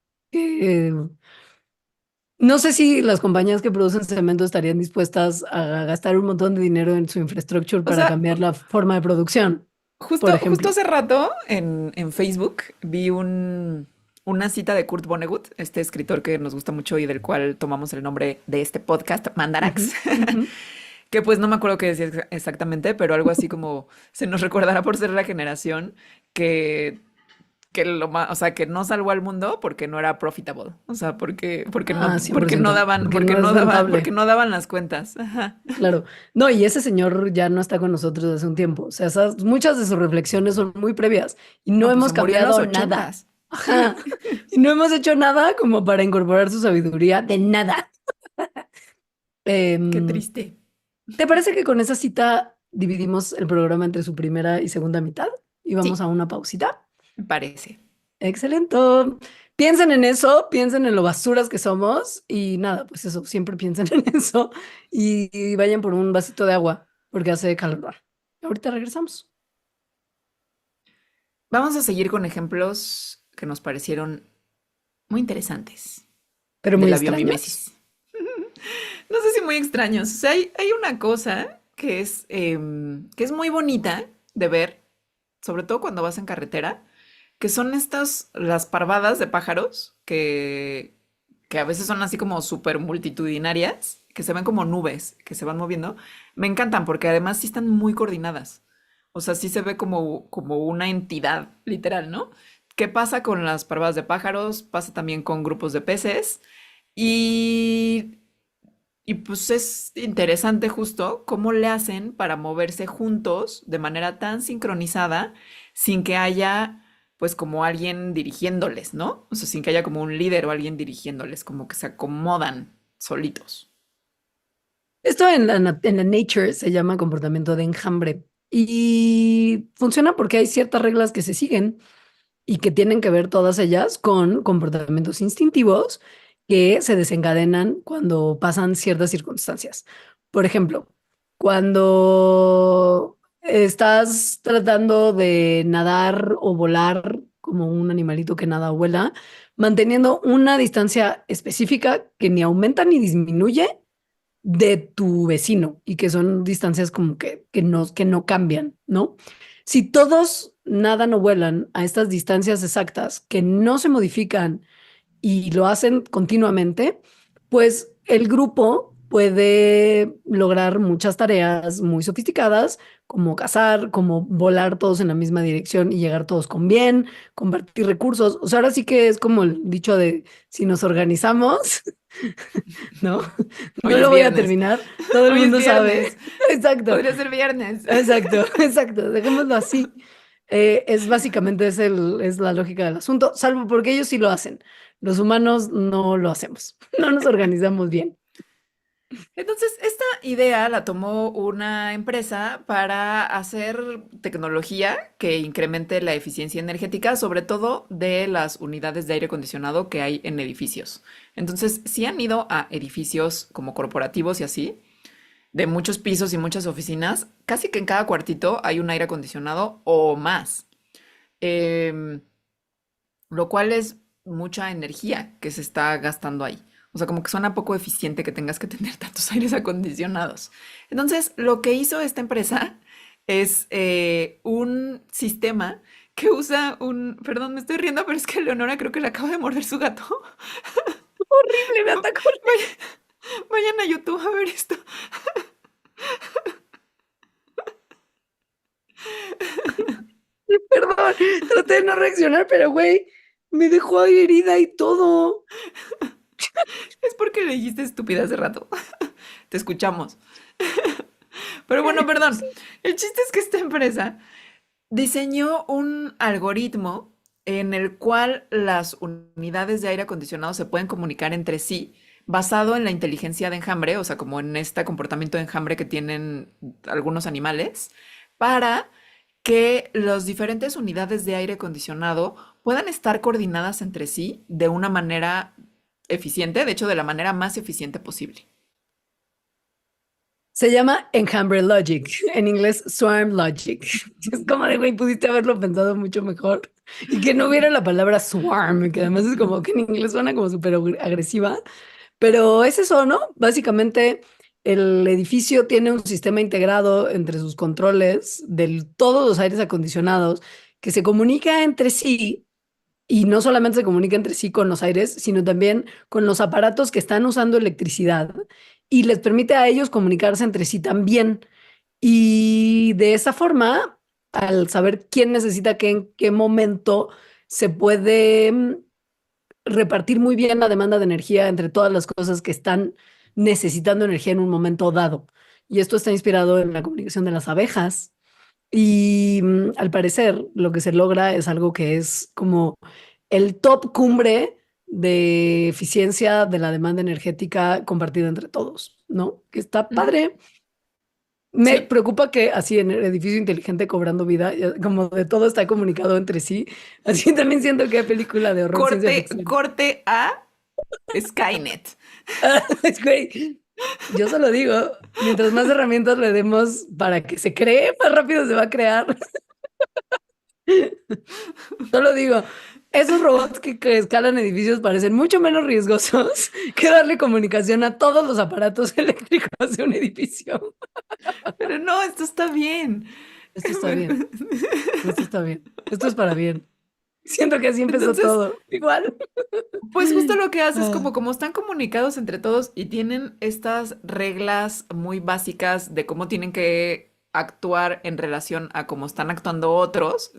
No sé si las compañías que producen cemento estarían dispuestas a gastar un montón de dinero en su infraestructura O para sea, cambiar la forma de producción, por justo ejemplo. hace rato en Facebook vi una cita de Kurt Vonnegut, este escritor que nos gusta mucho y del cual tomamos el nombre de este podcast, Ujú, Mandarax, ujú. que pues no me acuerdo qué decía exactamente, pero algo así como se nos recordará por ser la generación que, o sea, que no salvó al mundo porque no era profitable, o sea, Ah, 100%, porque no es porque rentable, no daban las cuentas. Ajá. claro. No, y ese señor ya no está con nosotros desde hace un tiempo. O sea, muchas de sus reflexiones son muy previas y no No, pues hemos se murió en los cambiado nada. ochentas. Ajá. Y no hemos hecho nada como para incorporar su sabiduría de nada. Qué Em, triste. ¿Te parece que con esa cita dividimos el programa entre su primera y segunda mitad? Y vamos a Sí, una pausita. me parece. Excelente. Piensen en eso, piensen en lo basuras que somos y nada, pues eso, siempre piensen en eso y vayan por un vasito de agua porque hace calor. Ahorita regresamos. Vamos a seguir con ejemplos que nos parecieron muy interesantes Pero de muy la extraños. biomimesis. No sé si muy extraños. O sea, hay una cosa que es muy bonita de ver, sobre todo cuando vas en carretera, que son las parvadas de pájaros que a veces son así como súper multitudinarias, que se ven como nubes, que se van moviendo. Me encantan porque además sí están muy coordinadas. O sea, sí se ve como una entidad, literal, ¿no? ¿Qué pasa con las parvadas de pájaros? Pasa también con grupos de peces. Y y pues es interesante justo cómo le hacen para moverse juntos de manera tan sincronizada sin que haya pues como alguien dirigiéndoles, ¿no? O sea, sin que haya como un líder o alguien dirigiéndoles, como que se acomodan solitos. Esto en la Nature se llama comportamiento de enjambre y funciona porque hay ciertas reglas que se siguen y que tienen que ver todas ellas con comportamientos instintivos que se desencadenan cuando pasan ciertas circunstancias. Por ejemplo, cuando estás tratando de nadar o volar como un animalito que nada o vuela, manteniendo una distancia específica que ni aumenta ni disminuye de tu vecino y que son distancias como que no cambian, ¿no? Si todos nadan o vuelan a estas distancias exactas que no se modifican y lo hacen continuamente, pues el grupo puede lograr muchas tareas muy sofisticadas, como cazar, como volar todos en la misma dirección y llegar todos con bien, compartir recursos. O sea, ahora sí que es como el dicho de si nos organizamos, ¿no? No Hoy lo es voy a viernes. terminar, todo el Hoy es mundo sabe. viernes. Exacto, Podría ser viernes. exacto, exacto, dejémoslo así. Es básicamente es la lógica del asunto, salvo porque ellos sí lo hacen. Los humanos no lo hacemos, no nos organizamos bien. Entonces, esta idea la tomó una empresa para hacer tecnología que incremente la eficiencia energética, sobre todo de las unidades de aire acondicionado que hay en edificios. Entonces, si han ido a edificios como corporativos y así, de muchos pisos y muchas oficinas, casi que en cada cuartito hay un aire acondicionado o más. Em, lo cual es mucha energía que se está gastando ahí. O sea, como que suena poco eficiente que tengas que tener tantos aires acondicionados. Entonces, lo que hizo esta empresa es un sistema que usa un... Perdón, me estoy riendo, pero es que Leonora creo que le acaba de morder su gato. Horrible, me atacó. Vayan a YouTube a ver esto. Perdón, traté de no reaccionar, pero güey, me dejó ahí herida y todo. Es porque le dijiste estúpida hace rato. Te escuchamos. Pero bueno, perdón. El chiste es que esta empresa diseñó un algoritmo en el cual las unidades de aire acondicionado se pueden comunicar entre sí basado en la inteligencia de enjambre, o sea, como en este comportamiento de enjambre que tienen algunos animales, para que las diferentes unidades de aire acondicionado puedan estar coordinadas entre sí de una manera eficiente, de hecho, de la manera más eficiente posible. Se llama Enjambre Logic, en inglés Swarm Logic. Es como de, güey, pudiste haberlo pensado mucho mejor. Y que no hubiera la palabra swarm, que además es como que en inglés suena como súper agresiva. Pero es eso, ¿no? Básicamente, el edificio tiene un sistema integrado entre sus controles de todos los aires acondicionados que se comunica entre sí y no solamente se comunica entre sí con los aires, sino también con los aparatos que están usando electricidad y les permite a ellos comunicarse entre sí también. Y de esa forma, al saber quién necesita qué en qué momento, se puede repartir muy bien la demanda de energía entre todas las cosas que están necesitando energía en un momento dado. Y esto está inspirado en la comunicación de las abejas. Y al parecer lo que se logra es algo que es como el top cumbre de eficiencia de la demanda energética compartida entre todos, ¿no? Que está Ujú. padre. Me Sí, preocupa que así en el edificio inteligente cobrando vida, como de todo está comunicado entre sí. Así también siento que hay película de horror ciencia corte, ficción. corte a Skynet. Es güey, yo solo digo, mientras más herramientas le demos para que se cree, más rápido se va a crear. Solo digo, esos robots que escalan edificios parecen mucho menos riesgosos que darle comunicación a todos los aparatos eléctricos de un edificio. Pero no, esto está bien. Esto está bien, esto está bien, esto es para bien. Siento que así empezó Entonces, todo. Igual. pues justo lo que hace es Ah, como están comunicados entre todos y tienen estas reglas muy básicas de cómo tienen que actuar en relación a cómo están actuando otros.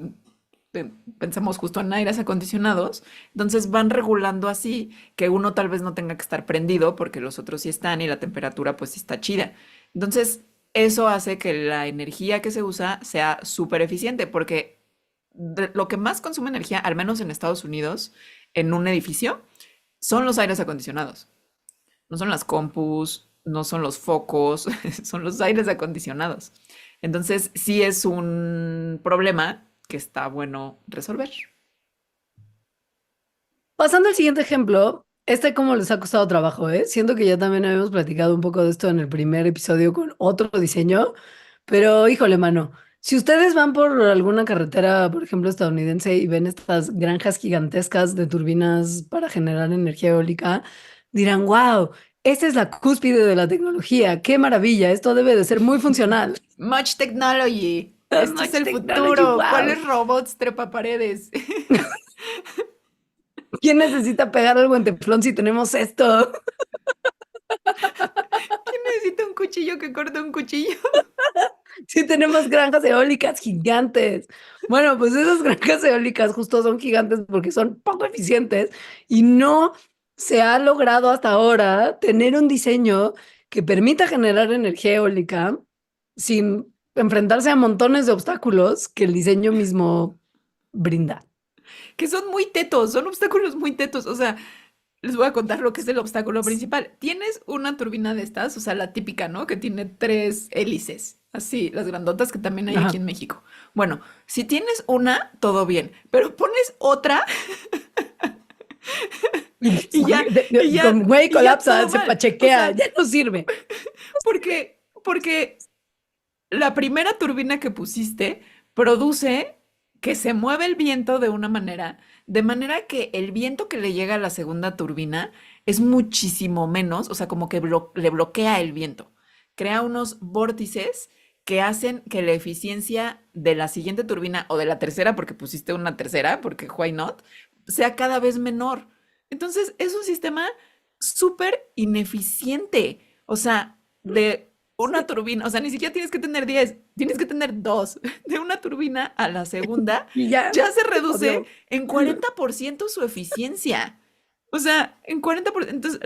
Pensemos justo en aires acondicionados. Entonces van regulando así que uno tal vez no tenga que estar prendido porque los otros sí están y la temperatura pues sí está chida. Entonces, eso hace que la energía que se usa sea súper eficiente porque lo que más consume energía, al menos en Estados Unidos, en un edificio, son los aires acondicionados. No son las compus, no son los focos, son los aires acondicionados. Entonces, sí es un problema que está bueno resolver. pasando al siguiente ejemplo, este cómo les ha costado trabajo, ¿eh? Siento que ya también habíamos platicado un poco de esto en el primer episodio con otro diseño, pero híjole, mano, si ustedes van por alguna carretera, por ejemplo, estadounidense y ven estas granjas gigantescas de turbinas para generar energía eólica, dirán, wow, esta es la cúspide de la tecnología, qué maravilla, esto debe de ser muy funcional. Much technology. Esto es Much el technology, futuro. wow. ¿Cuáles robots trepa paredes? ¿Quién necesita pegar algo en teflón si tenemos esto? ¿Quién necesita un cuchillo que corte un cuchillo? Sí, tenemos granjas eólicas gigantes. Bueno, pues esas granjas eólicas justo son gigantes porque son poco eficientes y no se ha logrado hasta ahora tener un diseño que permita generar energía eólica sin enfrentarse a montones de obstáculos que el diseño mismo brinda. Que son muy tetos, son obstáculos muy tetos. O sea, les voy a contar lo que es el obstáculo principal. Tienes una turbina de estas, o sea, la típica, ¿no? Que tiene tres hélices, así, las grandotas que también hay aquí Ajá. en México. Bueno, si tienes una, todo bien, pero pones otra y ya, y Con ya, güey y ya colapsa, todo se mal. O pachequea, sea, ya no sirve. porque, porque la primera turbina que pusiste produce que se mueve el viento de manera que el viento que le llega a la segunda turbina es muchísimo menos, o sea, como que le bloquea el viento. Crea unos vórtices que hacen que la eficiencia de la siguiente turbina o de la tercera, porque pusiste una tercera, porque why not, sea cada vez menor. Entonces, es un sistema súper ineficiente. O sea, de una turbina, o sea, ni siquiera tienes que tener 10, tienes que tener dos. De una turbina a la segunda, Y ya, ya se se reduce jodió. en 40% su eficiencia. O sea, en 40%. Entonces,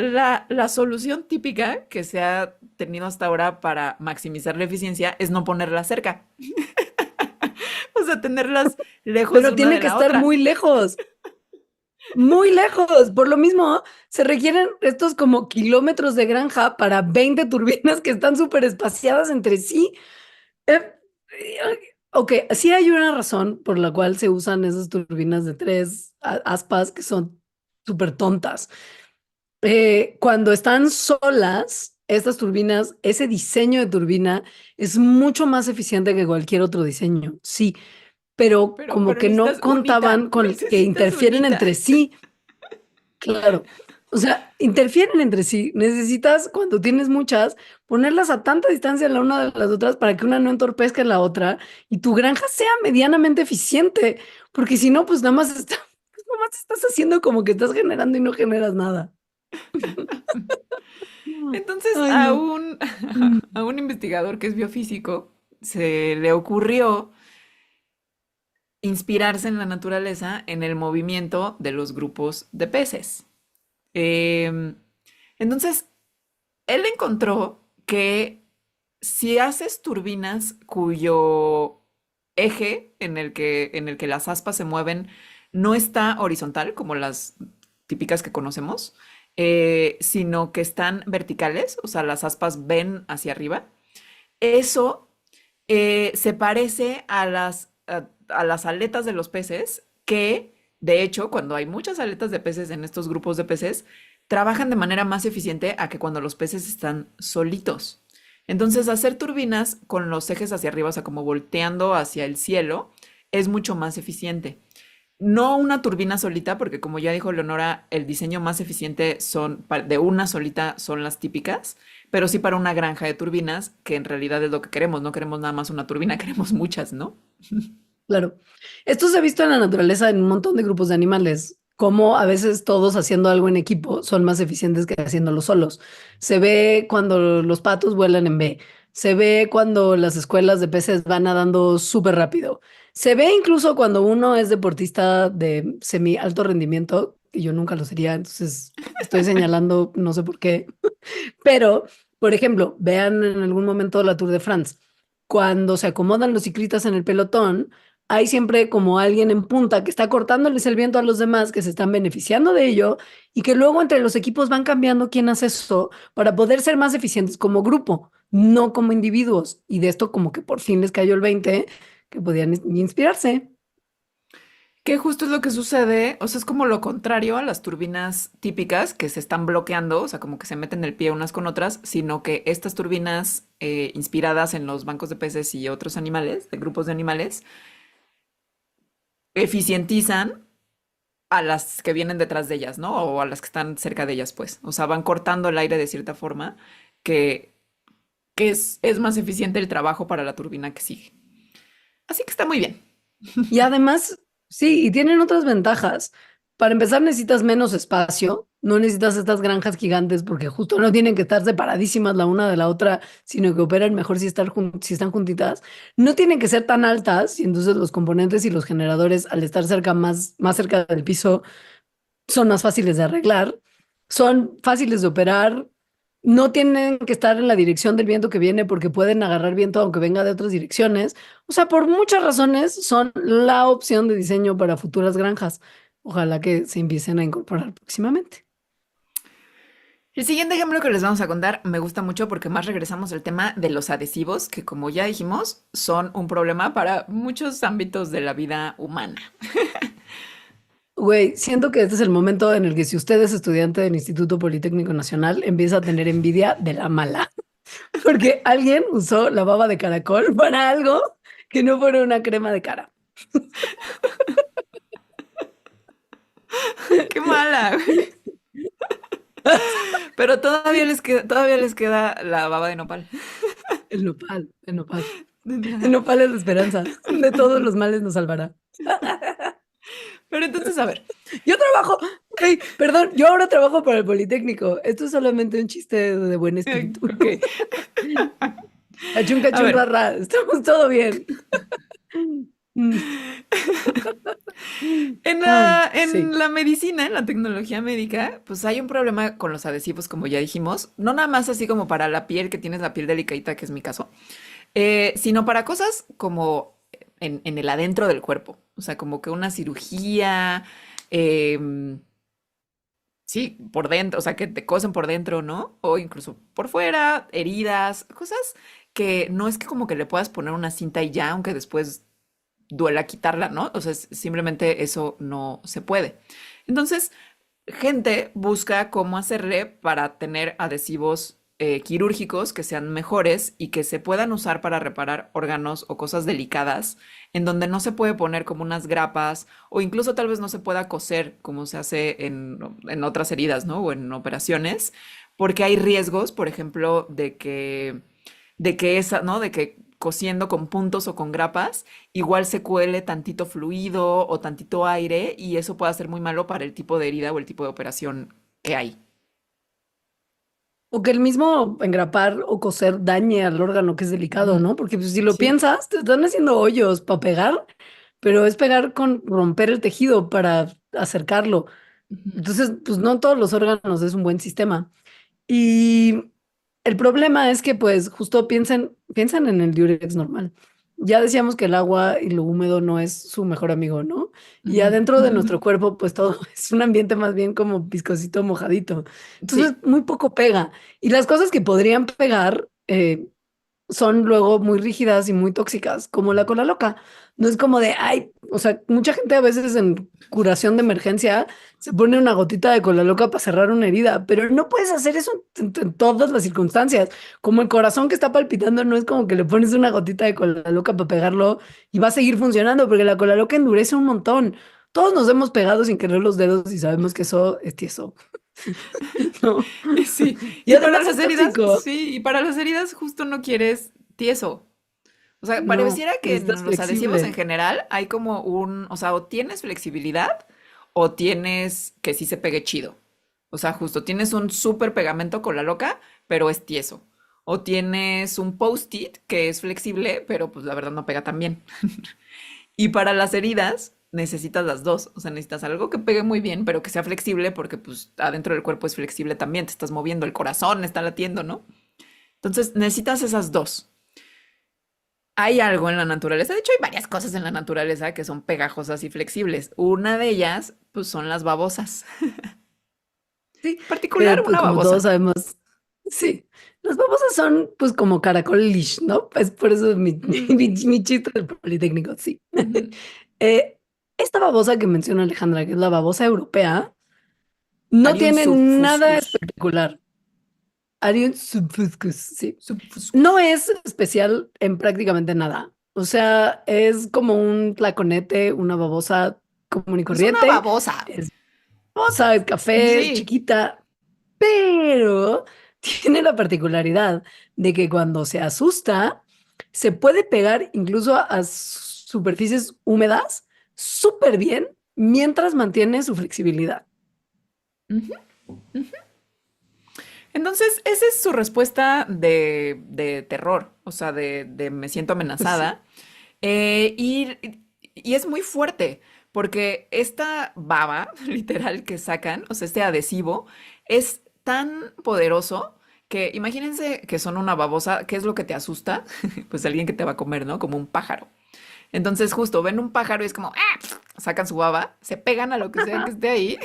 la solución típica que se ha tenido hasta ahora para maximizar la eficiencia es no ponerla cerca. O sea, tenerlas lejos Pero una tiene de que la estar otra. muy lejos. Muy lejos. Por lo mismo, se requieren estos como kilómetros de granja para 20 turbinas que están súper espaciadas entre sí. Eh, ok, sí hay una razón por la cual se usan esas turbinas de tres aspas que son súper tontas. Cuando están solas, estas turbinas, ese diseño de turbina es mucho más eficiente que cualquier otro diseño, sí, pero como Pero que no necesitas contaban unita, con que necesitas interfieren unita. entre sí. Claro. O sea, interfieren entre sí. Necesitas, cuando tienes muchas, ponerlas a tanta distancia la una de las otras para que una no entorpezca a la otra y tu granja sea medianamente eficiente. Porque si no, pues nada más pues nada más estás haciendo como que estás generando y no generas nada. Entonces, Ay, no. Mm. a un investigador que es biofísico se le ocurrió inspirarse en la naturaleza en el movimiento de los grupos de peces. Em, entonces, él encontró que si haces turbinas cuyo eje en el que las aspas se mueven no está horizontal, como las típicas que conocemos, sino que están verticales, o sea, las aspas ven hacia arriba, eso se parece a las aletas de los peces, que de hecho, cuando hay muchas aletas de peces en estos grupos de peces, trabajan de manera más eficiente a que cuando los peces están solitos. Entonces, hacer turbinas con los ejes hacia arriba, o sea, como volteando hacia el cielo, es mucho más eficiente. No una turbina solita, porque como ya dijo Leonora, el diseño más eficiente de una solita son las típicas, pero sí para una granja de turbinas, que en realidad es lo que queremos. No queremos nada más una turbina, queremos muchas, ¿no? Claro. Esto se ha visto en la naturaleza en un montón de grupos de animales, como a veces todos haciendo algo en equipo son más eficientes que haciéndolo solos. Se ve cuando los patos vuelan en B, se ve cuando las escuelas de peces van nadando súper rápido, se ve incluso cuando uno es deportista de semi alto rendimiento, y yo nunca lo sería, entonces estoy señalando, no sé por qué, pero, por ejemplo, vean en algún momento la Tour de France. Cuando se acomodan los ciclistas en el pelotón, hay siempre como alguien en punta que está cortándoles el viento a los demás que se están beneficiando de ello y que luego entre los equipos van cambiando quién hace eso para poder ser más eficientes como grupo, no como individuos. Y de esto como que por fin les cayó el 20 que podían inspirarse. Que justo es lo que sucede, o sea, es como lo contrario a las turbinas típicas que se están bloqueando, o sea, como que se meten el pie unas con otras, sino que estas turbinas inspiradas en los bancos de peces y otros animales, de grupos de animales, eficientizan a las que vienen detrás de ellas, ¿no? O a las que están cerca de ellas, pues. O sea, van cortando el aire de cierta forma que, es más eficiente el trabajo para la turbina que sigue. Así que está muy bien. Y además, sí, y tienen otras ventajas. Para empezar, necesitas menos espacio, no necesitas estas granjas gigantes porque justo no tienen que estar separadísimas la una de la otra, sino que operan mejor si están juntitas. No tienen que ser tan altas y entonces los componentes y los generadores, al estar más cerca del piso, son más fáciles de arreglar, son fáciles de operar, no tienen que estar en la dirección del viento que viene porque pueden agarrar viento aunque venga de otras direcciones. O sea, por muchas razones son la opción de diseño para futuras granjas. Ojalá que se empiecen a incorporar próximamente. El siguiente ejemplo que les vamos a contar me gusta mucho porque más regresamos al tema de los adhesivos, que como ya dijimos, son un problema para muchos ámbitos de la vida humana. Güey, siento que este es el momento en el que si usted es estudiante del Instituto Politécnico Nacional, empieza a tener envidia de la mala. Porque alguien usó la baba de caracol para algo que no fuera una crema de cara. Qué mala, güey. Pero todavía les queda la baba de nopal. El nopal, el nopal. El nopal es la esperanza. De todos los males nos salvará. Pero entonces, a ver. Yo trabajo, güey, perdón, yo ahora trabajo para el Politécnico. Esto es solamente un chiste de buen espíritu. Ok. Cachun, A cachun, ver. rara. Estamos todo bien. Mm. Ay, sí. En la medicina, en la tecnología médica, pues hay un problema con los adhesivos, como ya dijimos. No nada más así como para la piel, que tienes la piel delicadita, que es mi caso, sino para cosas como en el adentro del cuerpo. O sea, como que una cirugía, em, sí, por dentro, o sea, que te cosen por dentro, ¿no? O incluso por fuera, heridas, cosas que no es que como que le puedas poner una cinta y ya, aunque después duela quitarla, ¿no? O sea, simplemente eso no se puede. Entonces, gente busca cómo hacerle para tener adhesivos quirúrgicos que sean mejores y que se puedan usar para reparar órganos o cosas delicadas, en donde no se puede poner como unas grapas o incluso tal vez no se pueda coser como se hace en otras heridas, ¿no? O en operaciones, porque hay riesgos, por ejemplo, de que esa, ¿no? De que cosiendo con puntos o con grapas, igual se cuele tantito fluido o tantito aire y eso puede ser muy malo para el tipo de herida o el tipo de operación que hay. O que el mismo engrapar o coser dañe al órgano que es delicado, Ujú. ¿no? Porque pues, si lo Sí. piensas, te están haciendo hoyos para pegar, pero es pegar con romper el tejido para acercarlo. Ujú, Entonces, pues no todos los órganos es un buen sistema. Y el problema es que, pues, justo piensan en el diurex normal. Ya decíamos que el agua y lo húmedo no es su mejor amigo, ¿no? Y ujú. adentro de nuestro cuerpo, pues todo es un ambiente más bien como viscosito, mojadito. Entonces, Sí. muy poco pega. Y las cosas que podrían pegar, son luego muy rígidas y muy tóxicas, como la cola loca. No es como de, ay, o sea, mucha gente a veces en curación de emergencia se pone una gotita de cola loca para cerrar una herida, pero no puedes hacer eso en todas las circunstancias. Como el corazón que está palpitando, no es como que le pones una gotita de cola loca para pegarlo y va a seguir funcionando, porque la cola loca endurece un montón. Todos nos hemos pegado sin querer los dedos y sabemos que eso es tieso, ¿no? Sí. Y Y para además las es heridas, tóxico. sí, y para las heridas justo no quieres tieso. O sea, No, pareciera que necesitas en los adhesivos en flexible. general hay como o sea, o tienes flexibilidad o tienes que sí se pegue chido. O sea, justo tienes un súper pegamento con la loca, pero es tieso. O tienes un post-it que es flexible, pero pues la verdad no pega tan bien. Y para las heridas necesitas las dos. O sea, necesitas algo que pegue muy bien, pero que sea flexible porque pues adentro del cuerpo es flexible también. Te estás moviendo, el corazón está latiendo, ¿no? Entonces necesitas esas dos. Hay algo en la naturaleza, de hecho hay varias cosas en la naturaleza que son pegajosas y flexibles. Una de ellas, pues son las babosas. Sí, En que particular pues una como todos babosa. sabemos, sí, las babosas son pues como caracolish, ¿no? Es por eso Ujú, mi chiste del Politécnico, sí. ujú. Eh, esta babosa que menciona Alejandra, que es la babosa europea, no Arium tiene nada subfuscus. espectacular. Arius subfuscus, sí. No Subfuscus. es especial en prácticamente nada. O sea, es como un tlaconete, una babosa común y Es una corriente. babosa. Es babosa, es café, Sí. chiquita, pero tiene la particularidad de que cuando se asusta, se puede pegar incluso a superficies húmedas súper bien mientras mantiene su flexibilidad. Ujú. Entonces, esa es su respuesta de terror, o sea, de me siento Sí. amenazada. Y es muy fuerte, porque esta baba, literal, que sacan, o sea, este adhesivo, es tan poderoso que imagínense que son una babosa, ¿qué es lo que te asusta? Pues alguien que te va a comer, ¿no? Como un pájaro. Entonces, justo ven un pájaro y es como, ¡ah! Sacan su baba, se pegan a lo que sea que esté ahí,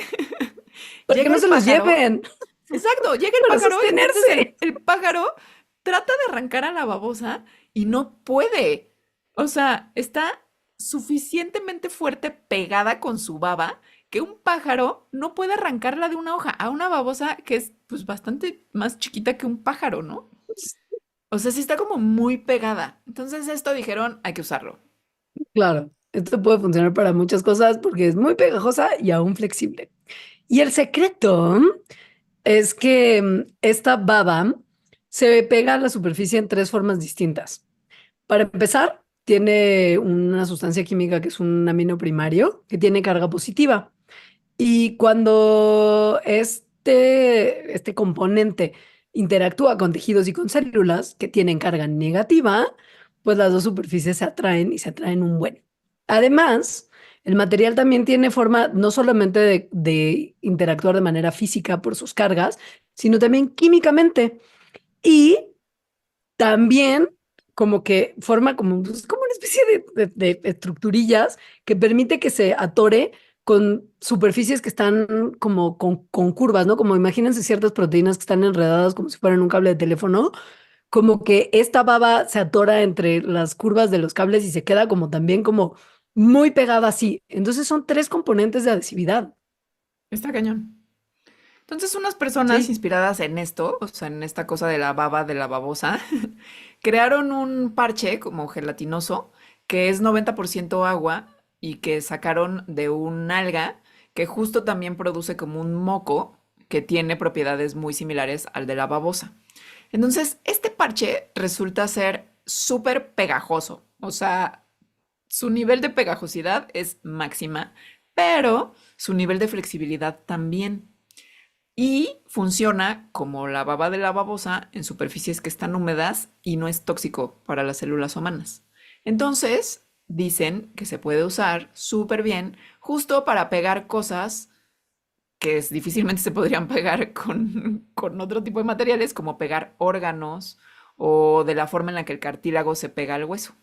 Para que llega no el se los pájaro. lleven, Exacto, llega el para pájaro y entonces sostenerse. el pájaro trata de arrancar a la babosa y no puede. O sea, está suficientemente fuerte pegada con su baba que un pájaro no puede arrancarla de una hoja a una babosa que es pues bastante más chiquita que un pájaro, ¿no? O sea, sí está como muy pegada. Entonces esto dijeron, hay que usarlo. Claro, esto puede funcionar para muchas cosas porque es muy pegajosa y aún flexible. Y el secreto es que esta baba se pega a la superficie en tres formas distintas. Para empezar, tiene una sustancia química que es un amino primario que tiene carga positiva. Y cuando este componente interactúa con tejidos y con células que tienen carga negativa, pues las dos superficies se atraen y se atraen un buen. Además, el material también tiene forma no solamente de interactuar de manera física por sus cargas, sino también químicamente. Y también como que forma como, pues, como una especie de estructurillas que permite que se atore con superficies que están como con curvas, ¿no? Como imagínense ciertas proteínas que están enredadas como si fueran un cable de teléfono, como que esta baba se atora entre las curvas de los cables y se queda como también como muy pegada así. Entonces son tres componentes de adhesividad. Está cañón. Entonces unas personas Sí. inspiradas en esto, o sea, en esta cosa de la baba de la babosa, crearon un parche como gelatinoso que es 90% agua y que sacaron de un alga que justo también produce como un moco que tiene propiedades muy similares al de la babosa. Entonces, este parche resulta ser súper pegajoso. O sea, su nivel de pegajosidad es máxima, pero su nivel de flexibilidad también. Y funciona como la baba de la babosa en superficies que están húmedas y no es tóxico para las células humanas. Entonces, dicen que se puede usar súper bien justo para pegar cosas que difícilmente se podrían pegar con otro tipo de materiales, como pegar órganos o de la forma en la que el cartílago se pega al hueso.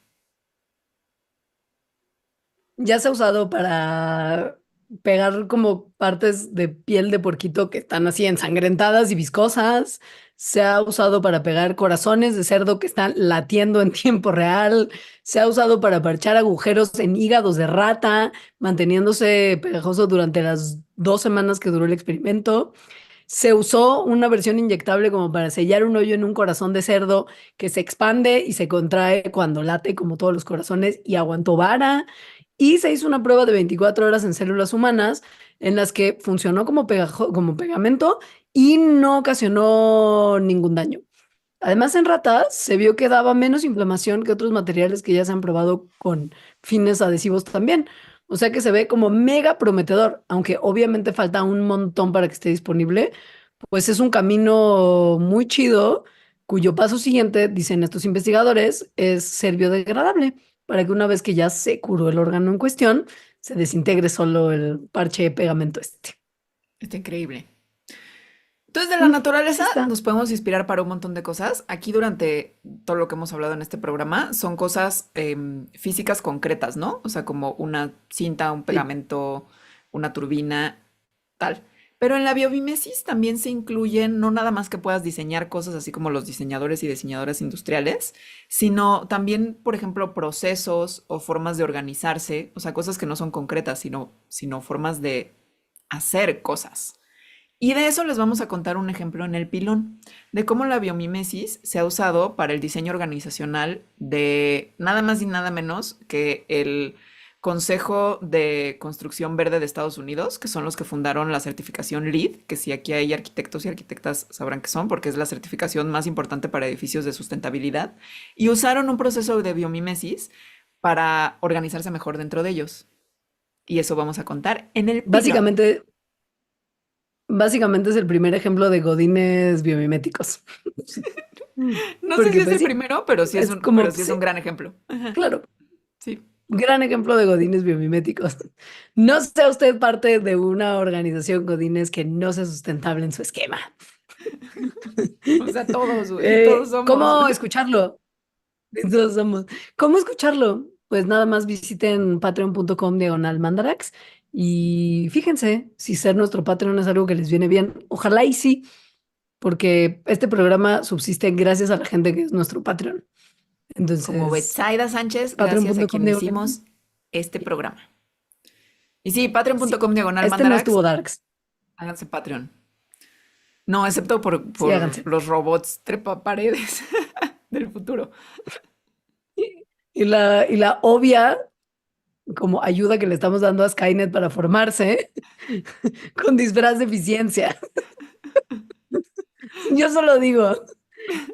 Ya se ha usado para pegar como partes de piel de puerquito que están así ensangrentadas y viscosas. Se ha usado para pegar corazones de cerdo que están latiendo en tiempo real. Se ha usado para parchar agujeros en hígados de rata, manteniéndose pegajoso durante las 2 semanas que duró el experimento. Se usó una versión inyectable como para sellar un hoyo en un corazón de cerdo que se expande y se contrae cuando late, como todos los corazones, y aguantó vara. Y se hizo una prueba de 24 horas en células humanas en las que funcionó como, como pegamento y no ocasionó ningún daño. Además, en ratas se vio que daba menos inflamación que otros materiales que ya se han probado con fines adhesivos también. O sea que se ve como mega prometedor, aunque obviamente falta un montón para que esté disponible, pues es un camino muy chido cuyo paso siguiente, dicen estos investigadores, es ser biodegradable, para que una vez que ya se curó el órgano en cuestión, se desintegre solo el parche de pegamento este. Está increíble. Entonces, de la Así naturaleza está. nos podemos inspirar para un montón de cosas. Aquí durante todo lo que hemos hablado en este programa son cosas físicas concretas, ¿no? O sea, como una cinta, un Sí. pegamento, una turbina, tal. Pero en la biomimesis también se incluyen no nada más que puedas diseñar cosas así como los diseñadores y diseñadoras industriales, sino también, por ejemplo, procesos o formas de organizarse, o sea, cosas que no son concretas, sino formas de hacer cosas. Y de eso les vamos a contar un ejemplo en el pilón, de cómo la biomimesis se ha usado para el diseño organizacional de nada más y nada menos que el Consejo de Construcción Verde de Estados Unidos, que son los que fundaron la certificación LEED, que si aquí hay arquitectos y arquitectas sabrán qué son, porque es la certificación más importante para edificios de sustentabilidad, y usaron un proceso de biomimesis para organizarse mejor dentro de ellos. Y eso vamos a contar en el pilón. Básicamente, básicamente es el primer ejemplo de godines biomiméticos. No sé si Porque es pues el sí, primero, pero sí es es un, pero como, sí es un sí, gran ejemplo. Ajá, claro, sí. gran ejemplo de godines biomiméticos. No sea usted parte de una organización godines que no sea sustentable en su esquema. O sea, todos, güey, todos somos. ¿Cómo escucharlo? Todos somos. ¿Cómo escucharlo? Pues nada más visiten patreon.com/mandarax y fíjense si ser nuestro Patreon es algo que les viene bien. Ojalá y sí, porque este programa subsiste gracias a la gente que es nuestro Patreon. Como Entonces, Betsaida Sánchez, gracias a quien patreon.com/. hicimos este programa. Y sí, Sí, patreon.com diagonal este no mandarax, estuvo Darks. háganse Patreon. No, excepto por, Sí, por háganse. los robots trepa paredes del futuro. Y la obvia como ayuda que le estamos dando a Skynet para formarse con disfraz de eficiencia. Yo solo digo.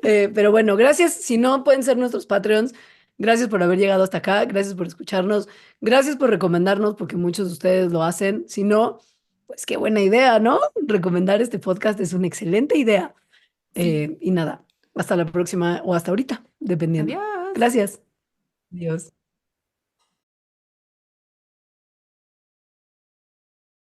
Pero bueno, gracias. Si no pueden ser nuestros Patreons, gracias por haber llegado hasta acá, gracias por escucharnos, gracias por recomendarnos, porque muchos de ustedes lo hacen. Si no, pues qué buena idea, ¿no? Recomendar este podcast es una excelente idea. Sí. Y nada, hasta la próxima o hasta ahorita, dependiendo. Adiós. Gracias. Adiós.